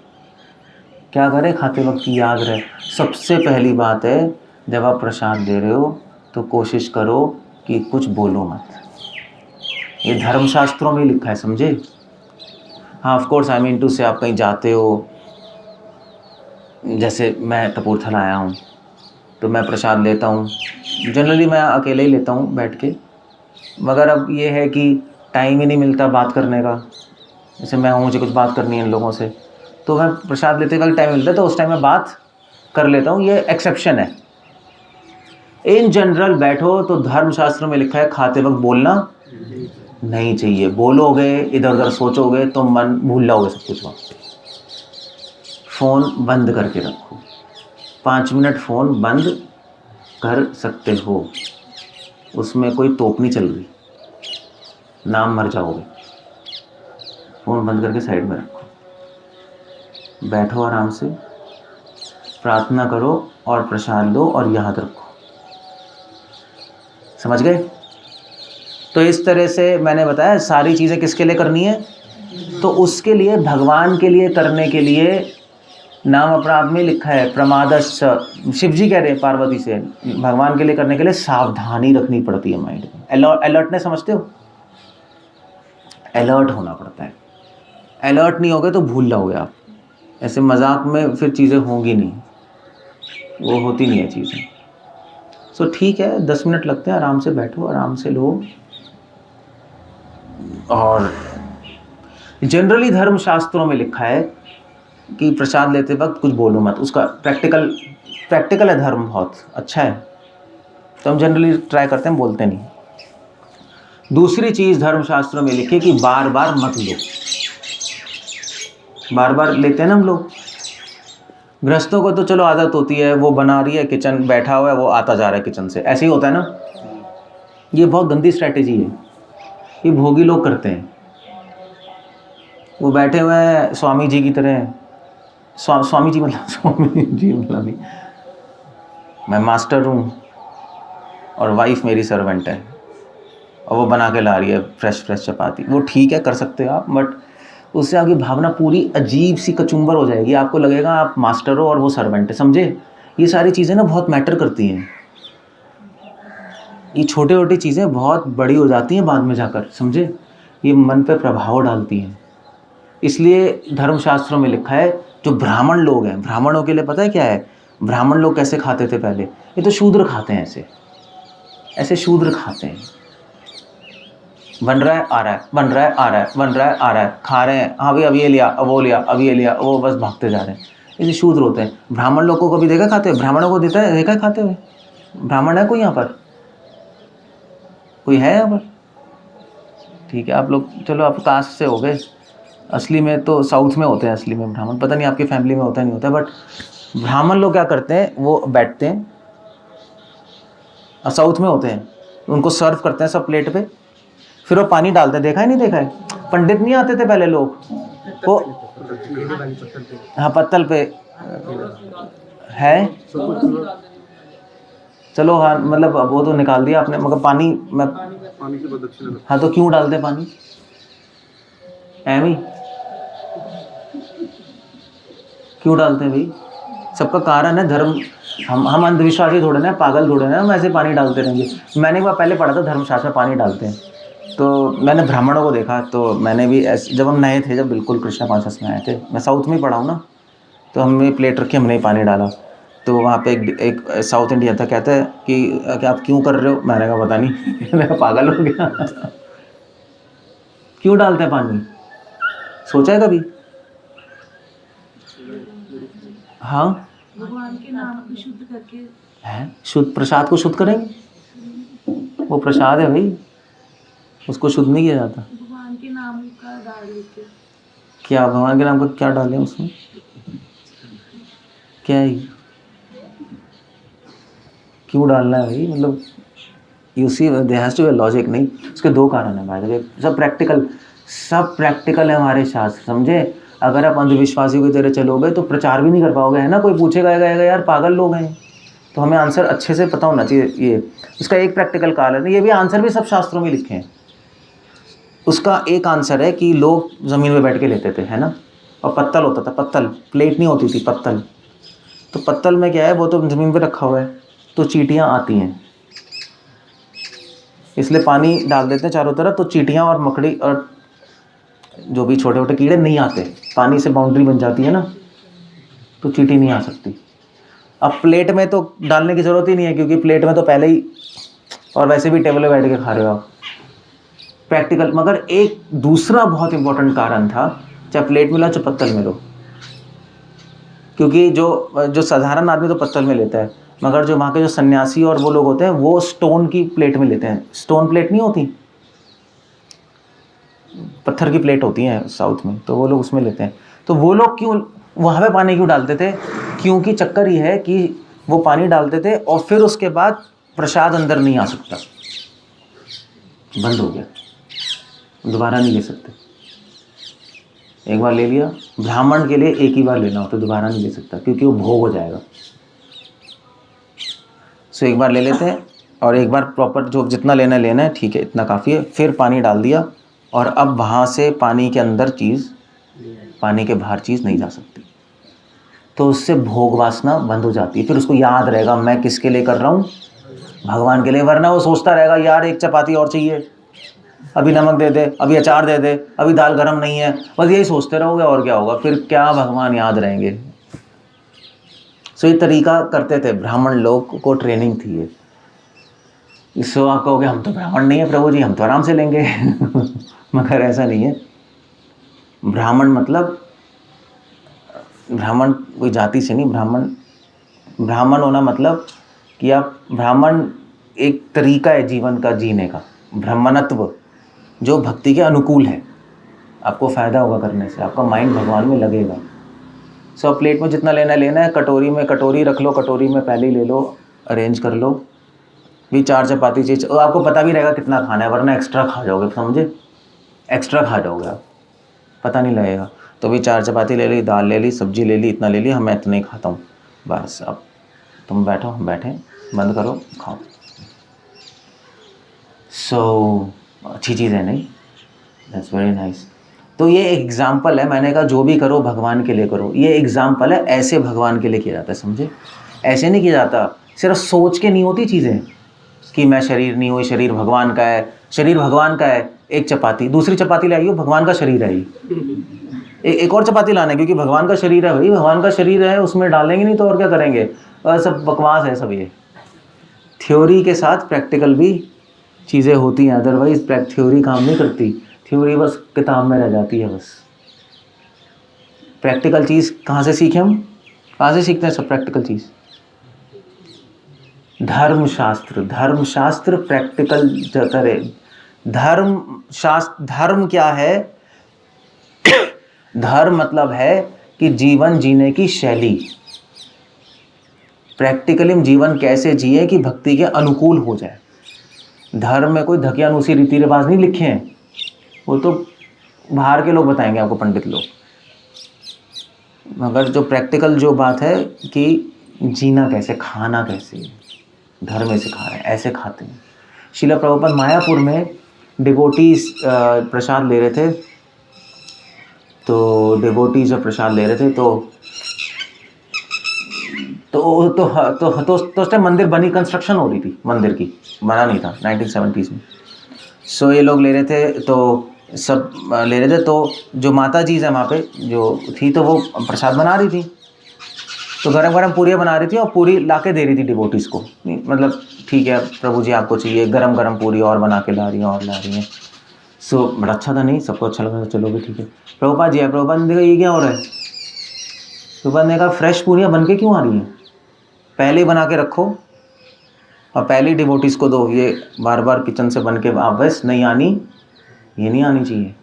S1: क्या करें खाते वक्त याद रहे। सबसे पहली बात है, जब आप प्रसाद दे रहे हो तो कोशिश करो कि कुछ बोलो मत। ये धर्मशास्त्रों में लिखा है, समझे? हाँ of course I mean to say, आप कहीं जाते हो, जैसे मैं कपूरथला आया हूँ तो मैं प्रसाद लेता हूँ, जनरली मैं अकेले ही लेता हूँ बैठ के, मगर अब ये है कि टाइम ही नहीं मिलता बात करने का। जैसे मैं हूँ, मुझे कुछ बात करनी है इन लोगों से, तो मैं प्रसाद लेते वक्त टाइम मिलता है तो उस टाइम मैं बात कर लेता हूँ, ये एक्सेप्शन है। इन जनरल बैठो तो धर्मशास्त्र में लिखा है खाते वक्त बोलना नहीं चाहिए। बोलोगे, इधर उधर सोचोगे तो मन भूल जाओगे सब कुछ। वहाँ फ़ोन बंद करके रखो, 5 मिनट फ़ोन बंद कर सकते हो, उसमें कोई तोप नहीं चल रही, नाम मर जाओगे। फ़ोन बंद करके साइड में रखो, बैठो आराम से, प्रार्थना करो और प्रसाद लो और याद रखो। समझ गए? तो इस तरह से मैंने बताया सारी चीज़ें किसके लिए करनी है, तो उसके लिए, भगवान के लिए करने के लिए। नाम अपराध में लिखा है प्रमादस्य, शिव जी कह रहे हैं पार्वती से, भगवान के लिए करने के लिए सावधानी रखनी पड़ती है माइंड में। अलर्टनेस समझते हो? अलर्ट होना पड़ता है। अलर्ट नहीं होगे तो भूल जाओगे आप, ऐसे मजाक में फिर चीज़ें होंगी नहीं, वो होती नहीं है चीज़ें। सो ठीक है, 10 मिनट लगते हैं, आराम से बैठो, आराम से लो। और जनरली धर्मशास्त्रों में लिखा है कि प्रसाद लेते वक्त कुछ बोलो मत। उसका प्रैक्टिकल है, धर्म बहुत अच्छा है, तो हम जनरली ट्राई करते हैं, बोलते नहीं। दूसरी चीज़ धर्मशास्त्रों में लिखी कि बार बार मत लो। बार बार लेते हैं ना हम लोग, गृहस्थों को तो चलो आदत होती है, वो बना रही है, किचन बैठा हुआ है, वो आता जा रहा है किचन से, ऐसे ही होता है ना। ये बहुत गंदी स्ट्रैटेजी है, ये भोगी लोग करते हैं। वो बैठे हुए हैं स्वामी जी की तरह, स्वामी जी मतलब स्वामी जी मतलब नहीं, मैं मास्टर हूँ और वाइफ मेरी सर्वेंट है, और वो बना के ला रही है फ्रेश चपाती। वो ठीक है, कर सकते हो आप, बट उससे आपकी भावना पूरी अजीब सी कचुम्बर हो जाएगी। आपको लगेगा आप मास्टर हो और वो सर्वेंट है, समझे? ये सारी चीज़ें ना बहुत मैटर करती हैं। ये छोटी छोटी चीज़ें बहुत बड़ी हो जाती हैं बाद में जाकर, समझे? ये मन पे प्रभाव डालती हैं। इसलिए धर्मशास्त्रों में लिखा है, जो ब्राह्मण लोग हैं, ब्राह्मणों के लिए पता है क्या है? ब्राह्मण लोग कैसे खाते थे पहले? ये तो शूद्र खाते हैं, ऐसे शूद्र खाते हैं। बन रहा है, आ रहा है, बन रहा है, आ रहा है, बन रहा है, आ रहा है, खा रहे हैं, हाँ भाई अब ये लिया, अब वो लिया, अब ये लिया, वो बस भागते जा रहे हैं। ये शूद्र होते हैं। ब्राह्मण लोग को कभी देखा खाते हुए? ब्राह्मणों को देखा है खाते हुए? ब्राह्मण है कोई यहाँ पर? कोई है यहाँ पर? ठीक है, आप लोग चलो आप कास्ट से हो गए। असली में तो साउथ में होते हैं असली में ब्राह्मण, पता नहीं आपकी फैमिली में होता नहीं होता, बट ब्राह्मण लोग क्या करते हैं, वो बैठते हैं, साउथ में होते हैं, उनको सर्व करते हैं सब प्लेट पे, फिर वो पानी डालते हैं। देखा है नहीं देखा है? पंडित नहीं आते थे पहले लोग, वो हाँ पत्तल पे है, चलो हाँ, मतलब वो तो निकाल दिया आपने, मगर पानी मैं हाँ तो क्यों डालते पानी? एमी क्यों डालते हैं भाई? सबका कारण है धर्म। हम अंधविश्वासी थोड़े ना, पागल थोड़े ना, हम ऐसे पानी डालते रहेंगे। मैंने एक बार पहले पढ़ा था धर्मशास्त्र में पानी डालते हैं, तो मैंने ब्राह्मणों को देखा, तो मैंने भी ऐसे, जब हम नए थे, जब बिल्कुल कृष्णा कॉन्शियस में आए थे, मैं साउथ में ही पढ़ा हूँ ना, तो हमने प्लेट रखी, हमने पानी डाला, तो वहाँ पे एक साउथ इंडियन था, कहता है कि आप क्यों कर रहे हो? मैंने कहा पता नहीं मैं पागल हो गया क्यों डालते हैं पानी? सोचा है कभी? हाँ
S3: भगवान के नाम को शुद्ध करके
S1: है शुद्ध प्रसाद को शुद्ध करेंगे? वो प्रसाद है भाई, उसको शुद्ध नहीं किया जाता।
S3: भगवान के नाम का डाल देते।
S1: क्या भगवान के नाम का क्या डालें उसमें? क्या है? क्यों डालना है भाई? मतलब you see there has to be logic. नहीं, उसके दो कारण है भाई, सब प्रैक्टिकल है हमारे शास्त्र, समझे? अगर आप अंधविश्वासियों की तरह चलोगे तो प्रचार भी नहीं कर पाओगे, है ना? कोई पूछेगा यार पागल लोग हैं, तो हमें आंसर अच्छे से पता होना चाहिए। ये उसका एक प्रैक्टिकल कारण है, ये भी आंसर भी सब शास्त्रों में लिखे हैं। उसका एक आंसर है कि लोग ज़मीन पे बैठ के लेते थे, है ना? और पत्तल होता था, पत्तल, प्लेट नहीं होती थी, पत्तल। तो पत्तल में क्या है, वो तो ज़मीन पे रखा हुआ है, तो चींटियाँ आती हैं, इसलिए पानी डाल देते हैं चारों तरफ, तो चींटियाँ और मकड़ी और जो भी छोटे छोटे कीड़े नहीं आते, पानी से बाउंड्री बन जाती है ना, तो चींटी नहीं आ सकती। अब प्लेट में तो डालने की ज़रूरत ही नहीं है, क्योंकि प्लेट में तो पहले ही, और वैसे भी टेबल पे बैठ के खा रहे हो आप, प्रैक्टिकल। मगर एक दूसरा बहुत इंपॉर्टेंट कारण था, चाहे प्लेट में लो चाहे पत्तल में लो, क्योंकि जो साधारण आदमी तो पत्तल में लेता है, मगर जो वहाँ के जो सन्यासी और वो लोग होते हैं वो स्टोन की प्लेट में लेते हैं। स्टोन प्लेट नहीं होती, पत्थर की प्लेट होती हैं साउथ में, तो वो लोग उसमें लेते हैं। तो वो लोग क्यों वहाँ पे पानी क्यों डालते थे? क्योंकि चक्कर ये है कि वो पानी डालते थे और फिर उसके बाद प्रसाद अंदर नहीं आ सकता, बंद हो गया, दोबारा नहीं ले सकते। एक बार ले लिया, ब्राह्मण के लिए एक ही बार लेना होता, दोबारा नहीं ले सकता, क्योंकि वो भोग हो जाएगा। सो एक बार ले लेते हैं, और एक बार प्रॉपर जो जितना लेना है, ठीक है, इतना काफ़ी है, फिर पानी डाल दिया, और अब वहाँ से पानी के अंदर चीज़, पानी के बाहर चीज़ नहीं जा सकती, तो उससे भोग वासना बंद हो जाती है। फिर उसको याद रहेगा मैं किसके लिए कर रहा हूँ, भगवान के लिए। वरना वो सोचता रहेगा यार एक चपाती और चाहिए, अभी नमक दे दे, अभी अचार दे दे, अभी दाल गरम नहीं है, बस यही सोचते रहोगे, और क्या होगा, फिर क्या भगवान याद रहेंगे। सो ये तरीका करते थे ब्राह्मण लोग को, ट्रेनिंग थी ये। इससे आप कहोगे हम तो ब्राह्मण नहीं है प्रभु जी, हम तो आराम से लेंगे मगर ऐसा नहीं है। ब्राह्मण मतलब ब्राह्मण कोई जाति से नहीं, ब्राह्मण होना मतलब कि आप ब्राह्मण एक तरीका है जीवन का जीने का, ब्राह्मणत्व जो भक्ति के अनुकूल है, आपको फ़ायदा होगा करने से, आपका माइंड भगवान में लगेगा। सो प्लेट में जितना लेना है, कटोरी में कटोरी रख लो, कटोरी में पहले ही ले लो, अरेंज कर लो भी। 4 चपाती चीज़, और आपको पता भी रहेगा कितना खाना है, वरना एक्स्ट्रा खा जाओगे, समझे? एक्स्ट्रा खा जाओगे आप, पता नहीं लगेगा। तो भी 4 चपाती ले ली, दाल ले ली, सब्जी ले ली, इतना ले लिया, मैं इतना ही खाता हूँ बस। अब तुम बैठो, हम बैठे, बंद करो, खाओ। सो अच्छी चीज़ है नहीं? That's very nice. तो ये एग्जाम्पल है, मैंने कहा जो भी करो भगवान के लिए करो, ये एग्जाम्पल है, ऐसे भगवान के लिए किया जाता है, समझे? ऐसे नहीं किया जाता, सिर्फ सोच के नहीं होती चीज़ें कि मैं शरीर नहीं हूँ, शरीर भगवान का है, शरीर भगवान का है। एक चपाती, दूसरी चपाती लाइए, भगवान का शरीर है ये, एक और चपाती लाना है, क्योंकि भगवान का शरीर है भाई, भगवान का शरीर है, उसमें डालेंगे नहीं तो और क्या करेंगे? सब बकवास है सब। ये थ्योरी के साथ प्रैक्टिकल भी चीज़ें होती हैं, अदरवाइज थ्योरी काम नहीं करती, थ्योरी बस किताब में रह जाती है बस। प्रैक्टिकल चीज़ कहाँ से सीखें हम? कहाँ से सीखते हैं सब प्रैक्टिकल चीज़? धर्मशास्त्र प्रैक्टिकल करे। धर्म क्या है? धर्म मतलब है कि जीवन जीने की शैली, प्रैक्टिकली जीवन कैसे जिए कि भक्ति के अनुकूल हो जाए। धर्म में कोई धकियानुसी रीति रिवाज नहीं लिखे हैं, वो तो बाहर के लोग बताएंगे आपको, पंडित लोग। मगर जो प्रैक्टिकल जो बात है कि जीना कैसे, खाना कैसे, धर्म में सिखा रहे हैं, ऐसे खाते हैं। श्रील प्रभुपाद मायापुर में डिवोटीज प्रसाद ले रहे थे, तो डिवोटीज जब प्रसाद ले रहे थे तो उस टाइम मंदिर बनी, कंस्ट्रक्शन हो रही थी मंदिर की, बना नहीं था 1970s में। सो ये लोग ले रहे थे, तो सब ले रहे थे, तो जो माता जी है वहाँ पे जो थी, तो वो प्रसाद बना रही थी, तो गरम गरम पूरियाँ बना रही थी और पूरी ला के दे रही थी डिवोटीज़ को। मतलब ठीक है प्रभु जी आपको चाहिए, गरम गरम पूरी और बना के ला रही हैं और ला रही हैं। सो बड़ा अच्छा था, नहीं सबको अच्छा लगा, चलो भी ठीक है। प्रभुपाद जी है, प्रभुपाद ने देखा ये क्या हो रहा है, प्रभुपाद ने कहा फ्रेश पूरियाँ बन के क्यों आ रही हैं, पहले ही बना के रखो, और पहले डिवोटीज को दो, ये बार बार किचन से बन के वापस नहीं आनी, ये नहीं आनी चाहिए।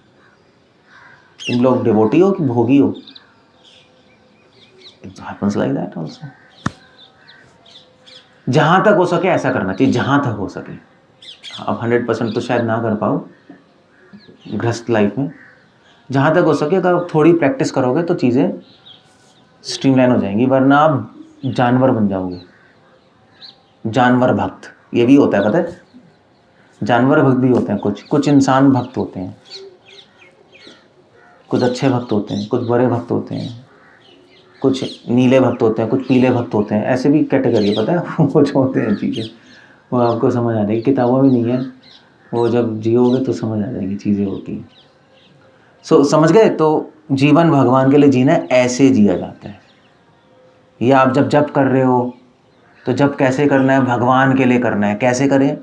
S1: तुम लोग डिवोटी हो कि भोगी हो? It happens like that also. जहां तक हो सके ऐसा करना चाहिए, जहां तक हो सके। अब 100% तो शायद ना कर पाओ गृहस्थ लाइफ में, जहां तक हो सके अगर थोड़ी प्रैक्टिस करोगे तो चीज़ें स्ट्रीमलाइन हो जाएंगी, वरना आप जानवर बन जाओगे। जानवर भक्त ये भी होता है, पता है? जानवर भक्त भी होते हैं, कुछ इंसान भक्त होते हैं, कुछ अच्छे भक्त होते हैं, कुछ बुरे भक्त होते हैं, कुछ नीले भक्त होते हैं, कुछ पीले भक्त होते हैं, ऐसे भी कैटेगरी है, पता है? कुछ होते हैं चीज़ें, वो आपको समझ आ जाएगी, किताबों में नहीं है, वो जब जियोगे तो समझ आ जाएगी चीज़ें होती हैं। समझ गए? तो जीवन भगवान के लिए जीना है, ऐसे जिया जाता है। ये आप जब जप कर रहे हो तो जप कैसे करना है? भगवान के लिए करना है। कैसे करें?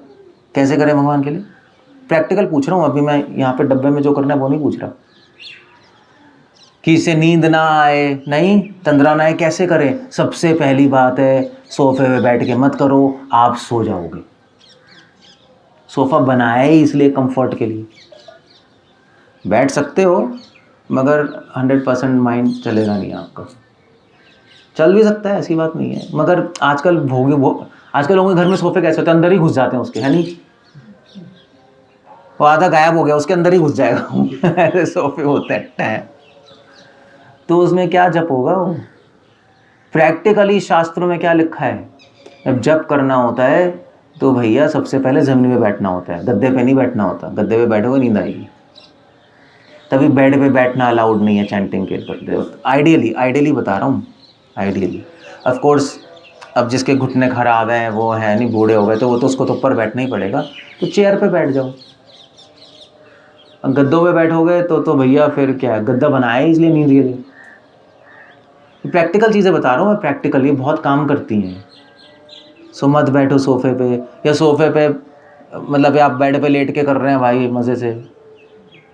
S1: कैसे करें भगवान के लिए? प्रैक्टिकल पूछ रहा हूँ अभी मैं, यहाँ पे डब्बे में जो करना है वो नहीं पूछ रहा कि इससे नींद ना आए, नहीं तंद्रा ना आए, कैसे करें? सबसे पहली बात है सोफे पे बैठ के मत करो, आप सो जाओगे। सोफा बनाया ही इसलिए कंफर्ट के लिए, बैठ सकते हो मगर 100% माइंड चलेगा नहीं आपका। चल भी सकता है, ऐसी बात नहीं है, मगर आजकल आजकल लोगों के घर में सोफे कैसे होते हैं? अंदर ही घुस जाते हैं उसके, है नहीं? वो आधा गायब हो गया, उसके अंदर ही घुस जाएगा। ऐसे सोफे होते हैं, तो उसमें क्या जप होगा? वो प्रैक्टिकली शास्त्रों में क्या लिखा है? जब जप करना होता है तो भैया सबसे पहले ज़मीन पे बैठना होता है, गद्दे पे नहीं बैठना होता। गद्दे पे बैठोगे नींद आएगी, तभी बेड पे बैठना अलाउड नहीं है चैंटिंग के बदले। आइडियली बता रहा हूँ, आइडियली। ऑफ कोर्स अब जिसके घुटने खराब हैं, वो है नहीं, बूढ़े हो गए, तो वो तो उसको तो ऊपर बैठना ही पड़ेगा, तो चेयर पे बैठ जाओ। गद्दों पे बैठोगे तो भैया फिर क्या है? गद्दा बनाया है इसलिए नींद के लिए। प्रैक्टिकल चीज़ें बता रहा हूँ मैं, प्रैक्टिकल, ये बहुत काम करती हैं। सो मत बैठो सोफे पे, या सोफे पे मतलब आप बेड पे लेट के कर रहे हैं भाई, मज़े से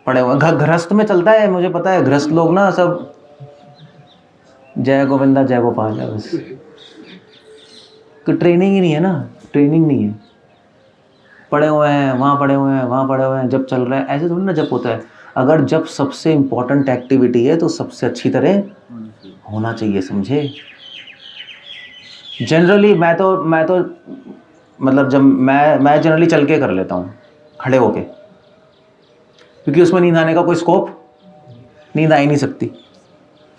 S1: पड़े हुए। गृहस्थ में चलता है, मुझे पता है, गृहस्थ लोग ना सब जय गोविंदा जय गोपाल है बस। तो ट्रेनिंग ही नहीं है ना, ट्रेनिंग नहीं है। पड़े हुए हैं वहाँ, पड़े हुए हैं वहाँ, पड़े हुए हैं, जब चल रहा है, ऐसे थोड़ी ना जब होता है। अगर जब सबसे इम्पोर्टेंट एक्टिविटी है तो सबसे अच्छी तरह होना चाहिए, समझे? जनरली मैं तो मतलब जब मैं जनरली चल के कर लेता हूँ, खड़े होके, क्योंकि उसमें नींद आने का कोई स्कोप, नींद आ ही नहीं सकती।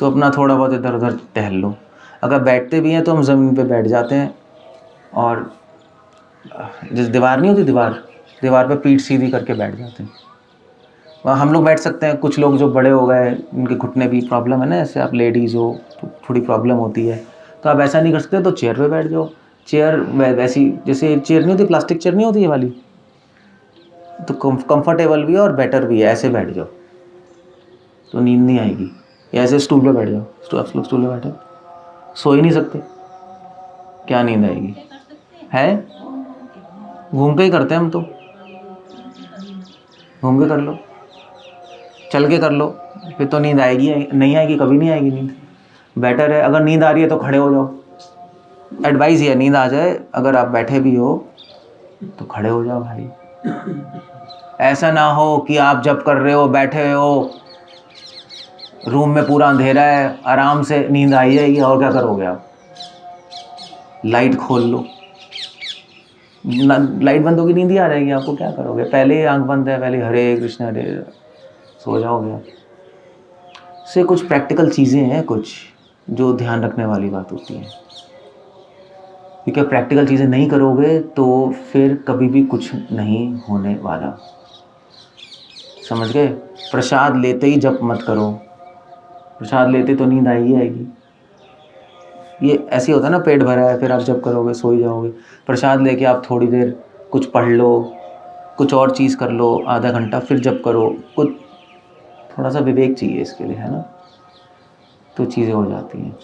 S1: तो अपना थोड़ा बहुत इधर उधर टहल लो। अगर बैठते भी हैं तो हम ज़मीन पे बैठ जाते हैं, और जिस दीवार नहीं होती, दीवार पे पीठ सीधी करके बैठ जाते हैं। वहाँ हम लोग बैठ सकते हैं। कुछ लोग जो बड़े हो गए, उनके घुटने भी प्रॉब्लम है ना, ऐसे आप लेडीज़ हो तो थोड़ी प्रॉब्लम होती है, तो आप ऐसा नहीं कर सकते तो चेयर पे बैठ जाओ। चेयर वैसी जैसे चेयर नहीं होती, प्लास्टिक चेयर नहीं होती ये वाली, तो कंफर्टेबल भी है और बेटर भी है, ऐसे बैठ जाओ तो नींद नहीं आएगी। या ऐसे स्टूल पे बैठ जाओ, आप लोग स्टूल पे बैठे सो ही नहीं सकते, क्या नींद आएगी? है घूम के ही करते हैं हम तो, घूम के कर लो, चल के कर लो, फिर तो नींद आएगी नहीं आएगी? कभी नहीं आएगी नींद। बेटर है अगर नींद आ रही है तो खड़े हो जाओ। एडवाइस ये, नींद आ जाए अगर आप बैठे भी हो तो खड़े हो जाओ भाई। ऐसा ना हो कि आप जब कर रहे हो, बैठे हो, रूम में पूरा अंधेरा है, आराम से नींद आ जाएगी, और क्या करोगे आप? लाइट खोल लो, लाइट बंद होगी, नींद ही आ जाएगी आपको, क्या करोगे? पहले ही आंख बंद है, पहले हरे कृष्ण हरे, सो जाओगे आप। से कुछ प्रैक्टिकल चीज़ें हैं कुछ जो ध्यान रखने वाली बात होती है, क्योंकि प्रैक्टिकल चीज़ें नहीं करोगे तो फिर कभी भी कुछ नहीं होने वाला, समझ गए? प्रसाद लेते ही जप मत करो, प्रसाद लेते तो नींद आएगी। ये ऐसे होता है ना, पेट भरा है फिर आप जब करोगे सो ही जाओगे। प्रसाद लेके आप थोड़ी देर कुछ पढ़ लो, कुछ और चीज़ कर लो, आधा घंटा, फिर जब करो। कुछ थोड़ा सा विवेक चाहिए इसके लिए, है ना, तो चीज़ें हो जाती हैं।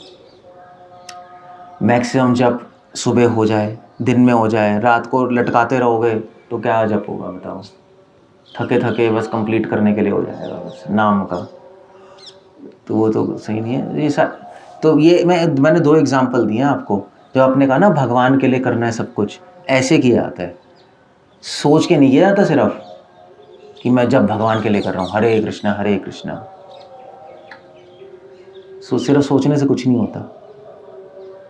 S1: मैक्सिमम जब सुबह हो जाए, दिन में हो जाए, रात को लटकाते रहोगे तो क्या जप होगा बताओ? थके थके बस कंप्लीट करने के लिए हो जाएगा बस नाम का, तो वो तो सही नहीं है। तो ये मैंने 2 एग्जांपल दिए आपको। जो आपने कहा ना भगवान के लिए करना है सब कुछ, ऐसे किया जाता है, सोच के नहीं किया जाता सिर्फ कि मैं जब भगवान के लिए कर रहा हूँ हरे कृष्णा हरे कृष्णा। सिर्फ सोचने से कुछ नहीं होता।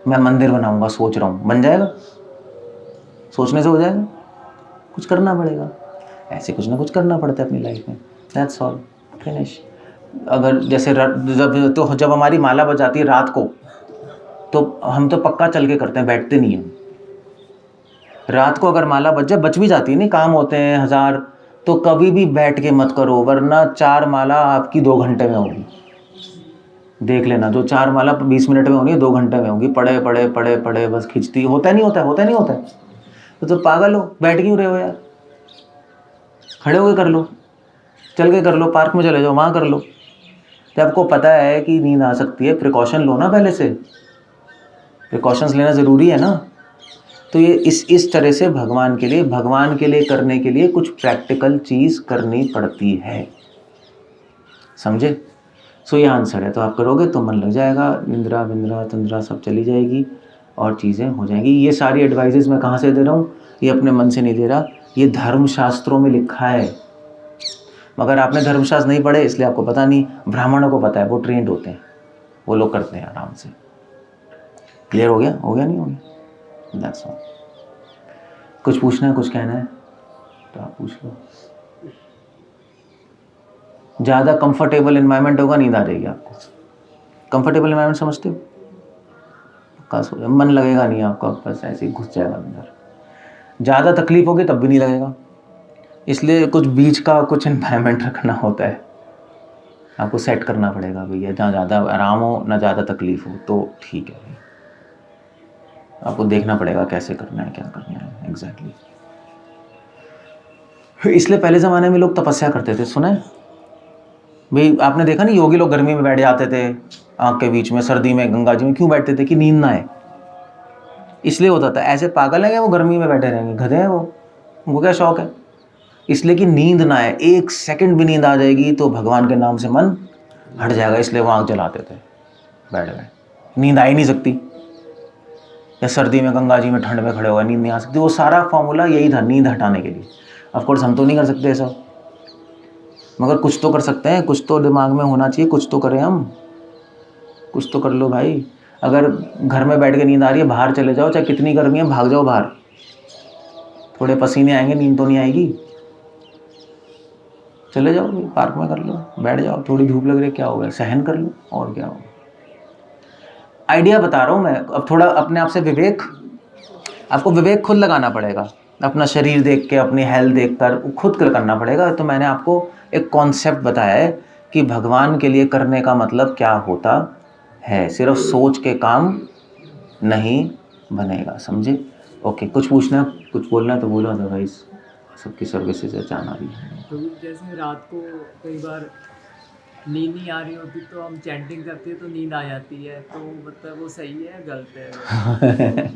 S1: मैं मंदिर बनाऊंगा सोच रहा हूँ, बन जाएगा? सोचने से हो जाएगा? कुछ करना पड़ेगा, ऐसे कुछ ना कुछ करना पड़ता है अपनी लाइफ में। That's all, finish. अगर जैसे जब हमारी माला बज जाती है रात को, तो हम तो पक्का चल के करते हैं, बैठते नहीं हैं। रात को अगर माला बज भी जाती है, नहीं काम होते हैं 1000, तो कभी भी बैठ के मत करो, वरना 4 माला आपकी 2 घंटे में होगी। देख लेना, जो 4 माला 20 मिनट में होनी है 2 घंटे में होगी। पढ़े पढ़े पढ़े पढ़े बस खिंचती, होता नहीं होता है, होता नहीं होता है। तो पागल हो, बैठ क्यों रहे हो यार? खड़े होकर कर लो, चल के कर लो, पार्क में चले जाओ, वहाँ कर लो। जब आपको पता है कि नींद आ सकती है, प्रिकॉशन लो ना, पहले से प्रिकॉशंस लेना ज़रूरी है ना। तो ये इस तरह से भगवान के लिए करने के लिए कुछ प्रैक्टिकल चीज़ करनी पड़ती है, समझे? सो ये आंसर है। तो आप करोगे तो मन लग जाएगा, निंद्रा विंद्रा तंद्रा सब चली जाएगी और चीज़ें हो जाएंगी। ये सारी एडवाइजेस मैं कहाँ से दे रहा हूँ? ये अपने मन से नहीं दे रहा, ये धर्मशास्त्रों में लिखा है। मगर आपने धर्मशास्त्र नहीं पढ़े इसलिए आपको पता नहीं। ब्राह्मणों को पता है, वो ट्रेंड होते हैं, वो लोग करते हैं आराम से। क्लियर हो गया? हो गया नहीं हो गया? That's all. कुछ पूछना है, कुछ कहना है तो आप पूछ लो। ज़्यादा कंफर्टेबल एनवायरनमेंट होगा, नींद आ जाएगी आपको। कंफर्टेबल एनवायरनमेंट समझते हो? पक्का सो जाए, मन लगेगा नहीं आपका, बस ऐसे ही घुस जाएगा अंदर। ज़्यादा तकलीफ होगी तब भी नहीं लगेगा, इसलिए कुछ बीच का कुछ एनवायरनमेंट रखना होता है। आपको सेट करना पड़ेगा भैया, जहाँ ज़्यादा आराम हो ना ज़्यादा तकलीफ हो, तो ठीक है भाई। आपको देखना पड़ेगा कैसे करना है, क्या करना है एग्जैक्टली। इसलिए पहले ज़माने में लोग तपस्या करते थे, सुना है भाई? आपने देखा नहीं, योगी लोग गर्मी में बैठ जाते थे आँख के बीच में, सर्दी में गंगा जी में क्यों बैठते थे? कि नींद ना आए, इसलिए होता था। ऐसे पागल है वो गर्मी में बैठे रहेंगे? गधे हैं वो, उनको क्या शौक है? इसलिए कि नींद ना आए। 1 सेकंड भी नींद आ जाएगी तो भगवान के नाम से मन हट जाएगा, इसलिए वो आँख जलाते थे, बैठ गए। नींद आ ही नहीं सकती, या सर्दी में गंगा जी में ठंड में खड़े हुए नींद नहीं आ सकती। वो सारा फॉर्मूला यही था नींद हटाने के लिए। ऑफकोर्स हम तो नहीं कर सकते ऐसा, मगर कुछ तो कर सकते हैं, कुछ तो दिमाग में होना चाहिए, कुछ तो करें हम, कुछ तो कर लो भाई। अगर घर में बैठ के नींद आ रही है, बाहर चले जाओ, चाहे कितनी गर्मी है, भाग जाओ बाहर, थोड़े पसीने आएंगे, नींद तो नहीं आएगी। चले जाओ पार्क में कर लो, बैठ जाओ, थोड़ी धूप लग रही है, क्या हो गया, सहन कर लो, और क्या होगा। आइडिया बता रहा हूँ मैं। अब थोड़ा अपने आप से विवेक, आपको विवेक खुद लगाना पड़ेगा, अपना शरीर देख के, अपनी हेल्थ देख कर खुद करना पड़ेगा। तो मैंने आपको एक कॉन्सेप्ट बताया है कि भगवान के लिए करने का मतलब क्या होता है। सिर्फ सोच के काम नहीं बनेगा, समझे? ओके, कुछ पूछना, कुछ बोलना तो बोलो, अदरवाइज सबकी सर्विसेज अचानक आ रही है।
S2: तो जैसे रात को कई बार नींद नहीं आ रही होती तो हम चैंटिंग करते हैं तो नींद आ जाती है, तो मतलब वो सही है गलत है?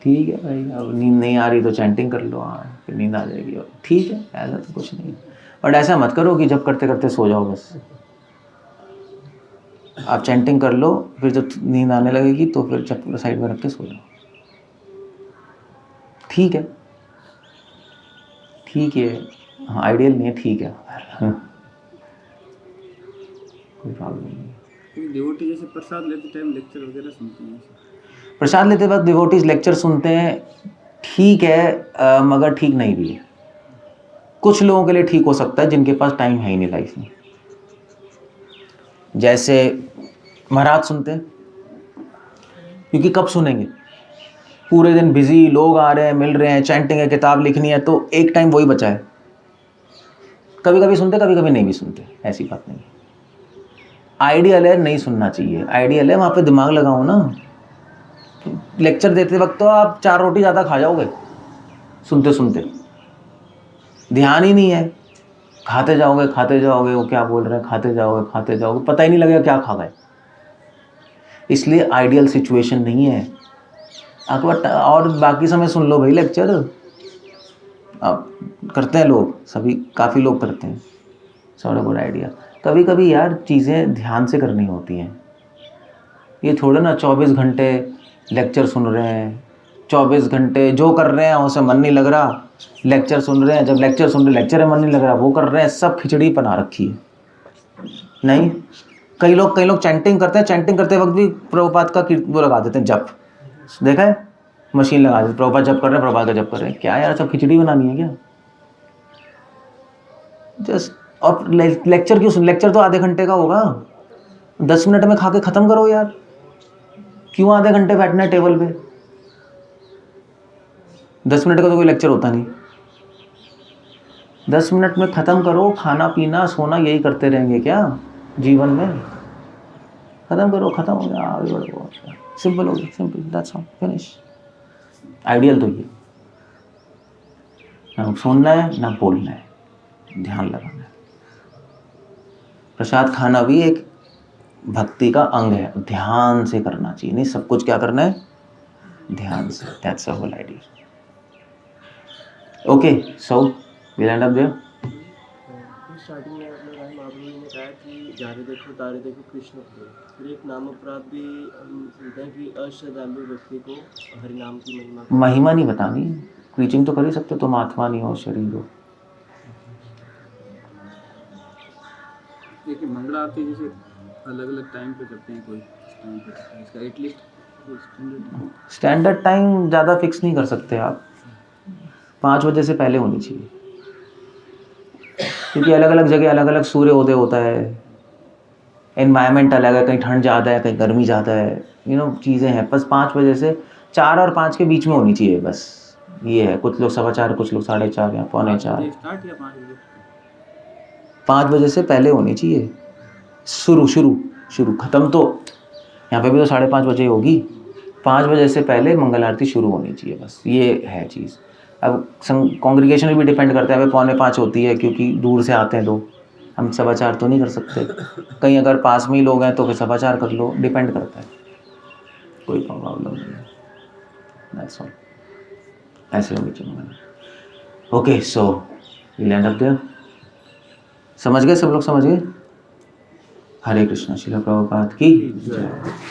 S1: ठीक है भाई, अब नींद नहीं आ रही तो चैंटिंग कर लो, हाँ फिर नींद आ जाएगी, और ठीक है, ऐसा तो कुछ नहीं। बट ऐसा मत करो कि जब करते करते सो जाओ बस। आप चैंटिंग कर लो, फिर जब नींद आने लगेगी तो फिर चप्पल साइड में रख के सो जाओ, ठीक है? ठीक है, हाँ आइडियल नहीं है, ठीक है, कोई प्रॉब्लम नहीं।
S5: डिवोटी जैसे प्रसाद लेते टाइम लेक्चर वगैरह सुनते हैं,
S1: प्रसाद लेते वक्त डिवोटीज लेक्चर सुनते हैं, ठीक है, मगर ठीक नहीं भी है। कुछ लोगों के लिए ठीक हो सकता है जिनके पास टाइम है ही नहीं लाइफ में। जैसे महाराज सुनते हैं, क्योंकि कब सुनेंगे? पूरे दिन बिजी, लोग आ रहे हैं, मिल रहे हैं, चैंटिंग है, किताब लिखनी है, तो एक टाइम वही बचा है। कभी कभी सुनते, कभी कभी नहीं भी सुनते, ऐसी बात नहीं। आइडियल है नहीं सुनना चाहिए, आइडियल है वहाँ पे दिमाग लगाओ ना। लेक्चर देते वक्त तो आप 4 रोटी ज़्यादा खा जाओगे सुनते सुनते, ध्यान ही नहीं है, खाते जाओगे, वो क्या बोल रहे हैं, खाते जाओगे, पता ही नहीं लगेगा क्या खा गए। इसलिए आइडियल सिचुएशन नहीं है। और बाकी समय सुन लो भाई लेक्चर, अब करते हैं लोग, सभी काफ़ी लोग करते हैं, सॉरी गुड आइडिया। कभी कभी यार चीज़ें ध्यान से करनी होती हैं। ये थोड़ा ना 24 घंटे लेक्चर सुन रहे हैं, 24 घंटे जो कर रहे हैं उसमें मन नहीं लग रहा, लेक्चर सुन रहे हैं, जब लेक्चर सुन रहे लेक्चर में मन नहीं लग रहा, वो कर रहे हैं, सब खिचड़ी बना रखी है। नहीं, कई लोग चैंटिंग करते हैं, चैंटिंग करते वक्त भी प्रभुपाद का वो लगा देते हैं जप, देखा है, मशीन लगा देते, प्रभुपाद जप कर रहे हैं, प्रभुपाद का जप कर रहे हैं। क्या यार, सब खिचड़ी बनानी है क्या? जस्ट, और लेक्चर क्यों सुन, लेक्चर तो आधे घंटे का होगा, 10 मिनट में खा के खत्म करो यार, क्यों आधे घंटे बैठना है टेबल पे? 10 मिनट का तो कोई लेक्चर होता नहीं, 10 मिनट में खत्म करो, खाना पीना सोना यही करते रहेंगे क्या जीवन में? खत्म करो, खत्म हो गया, आगे बढ़ो, सिंपल हो गया, simple, that's all, finish. Ideal तो ये, ना सुनना है ना बोलना है, ध्यान लगाना है। प्रसाद खाना भी एक भक्ति का अंग है, ध्यान से करना चाहिए, नहीं सब कुछ क्या करना है, ध्यान से, that's the whole idea. Okay, so will end up there.
S6: Starting में अपने राय महाप्रभु जी ने कहा कि जारे देखो तारे देखो कृष्ण को, फिर एक नाम अपराध भी हम सुनते हैं कि अश्रद्धालु व्यक्ति को हरिनाम की
S1: महिमा नहीं बतानी, प्रीचिंग तो कर ही सकते, तुम आत्मा नहीं हो, शरीर हो।
S5: देखिए मंगला आरती जैसे अलग अलग टाइम पे करते हैं, कोई टाइम पे करते हैं, इसका एटलीस्ट
S1: स्टैंडर्ड टाइम ज़्यादा फिक्स नहीं कर सकते आप, 5 बजे से पहले होनी चाहिए, क्योंकि अलग अलग जगह अलग अलग सूर्योदय होता है, एनवायरनमेंट अलग है, कहीं ठंड ज़्यादा है, कहीं गर्मी ज़्यादा है, चीज़ें हैं। बस 5 बजे से 4 और 5 के बीच में होनी चाहिए, बस ये है। कुछ लोग 4:15, कुछ लोग 4:30 या 4:45।
S5: स्टार्ट या 5 बजे?
S1: 5 बजे से पहले होनी चाहिए, शुरू, ख़त्म तो यहाँ पे भी तो 5:30 बजे होगी, 5 बजे से पहले मंगल आरती शुरू होनी चाहिए, बस ये है चीज़। अब कॉन्ग्रीगेशन भी डिपेंड करता है, हमें 4:45 होती है क्योंकि दूर से आते हैं लोग, हम 4:15 तो नहीं कर सकते, कहीं अगर पास में ही लोग हैं तो फिर 4:15 कर लो, डिपेंड करता है, कोई प्रॉब्लम नहीं है, दैट्स ऑल, ऐसे होनी चाहिए। Okay, so will end up there. समझ गए सब लोग, समझ गए? हरे कृष्णा, श्रील प्रभुपाद की जय।